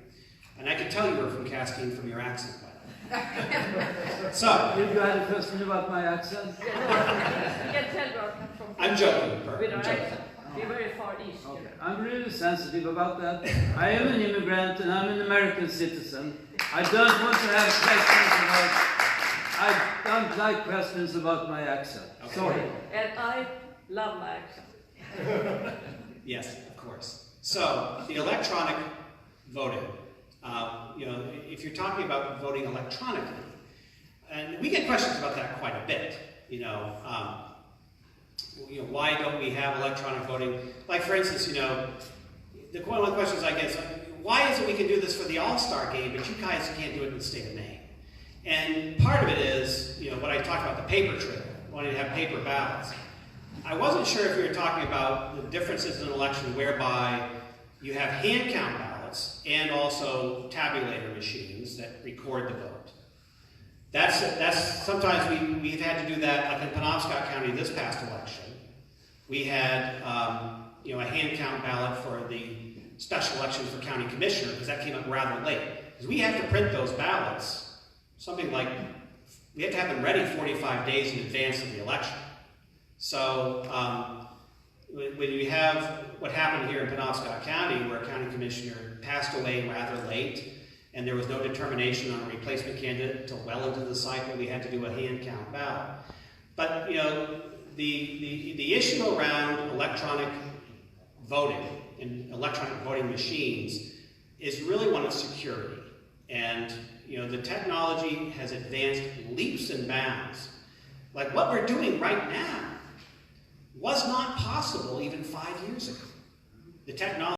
S1: And I can tell you were from Castine from your accent, by the way. So
S6: You had a question about my accent?
S4: You can tell where I come from.
S1: I'm joking, Bert.
S4: With
S1: I'm
S4: our
S1: joking.
S4: accent. We're very far east.
S6: Okay. I'm really sensitive about that. I am an immigrant and I'm an American citizen. I don't want to have questions about. I don't like questions about my accent.
S1: Okay.
S6: Sorry.
S4: And I love my accent.
S1: Yes, of course. So the electronic voting. If you're talking about voting electronically, and we get questions about that quite a bit. Why don't we have electronic voting? Like, for instance, one of the questions I get is, why is it we can do this for the All-Star game, but you guys can't do it in the state of Maine? And part of it is, what I talked about, the paper trail, wanting to have paper ballots. I wasn't sure if you were talking about the differences in an election whereby you have hand count ballots and also tabulator machines that record the vote. That's sometimes we've had to do that, like in Penobscot County this past election. We had a hand count ballot for the special election for county commissioner, because that came up rather late. Because we have to print those ballots, we have to have them ready 45 days in advance of the election. So when you have what happened here in Penobscot County, where a county commissioner passed away rather late, and there was no determination on a replacement candidate until well into the cycle, we had to do a hand count ballot. But the issue around electronic voting and electronic voting machines is really one of security. And the technology has advanced leaps and bounds. Like what we're doing right now was not possible even 5 years ago. The technology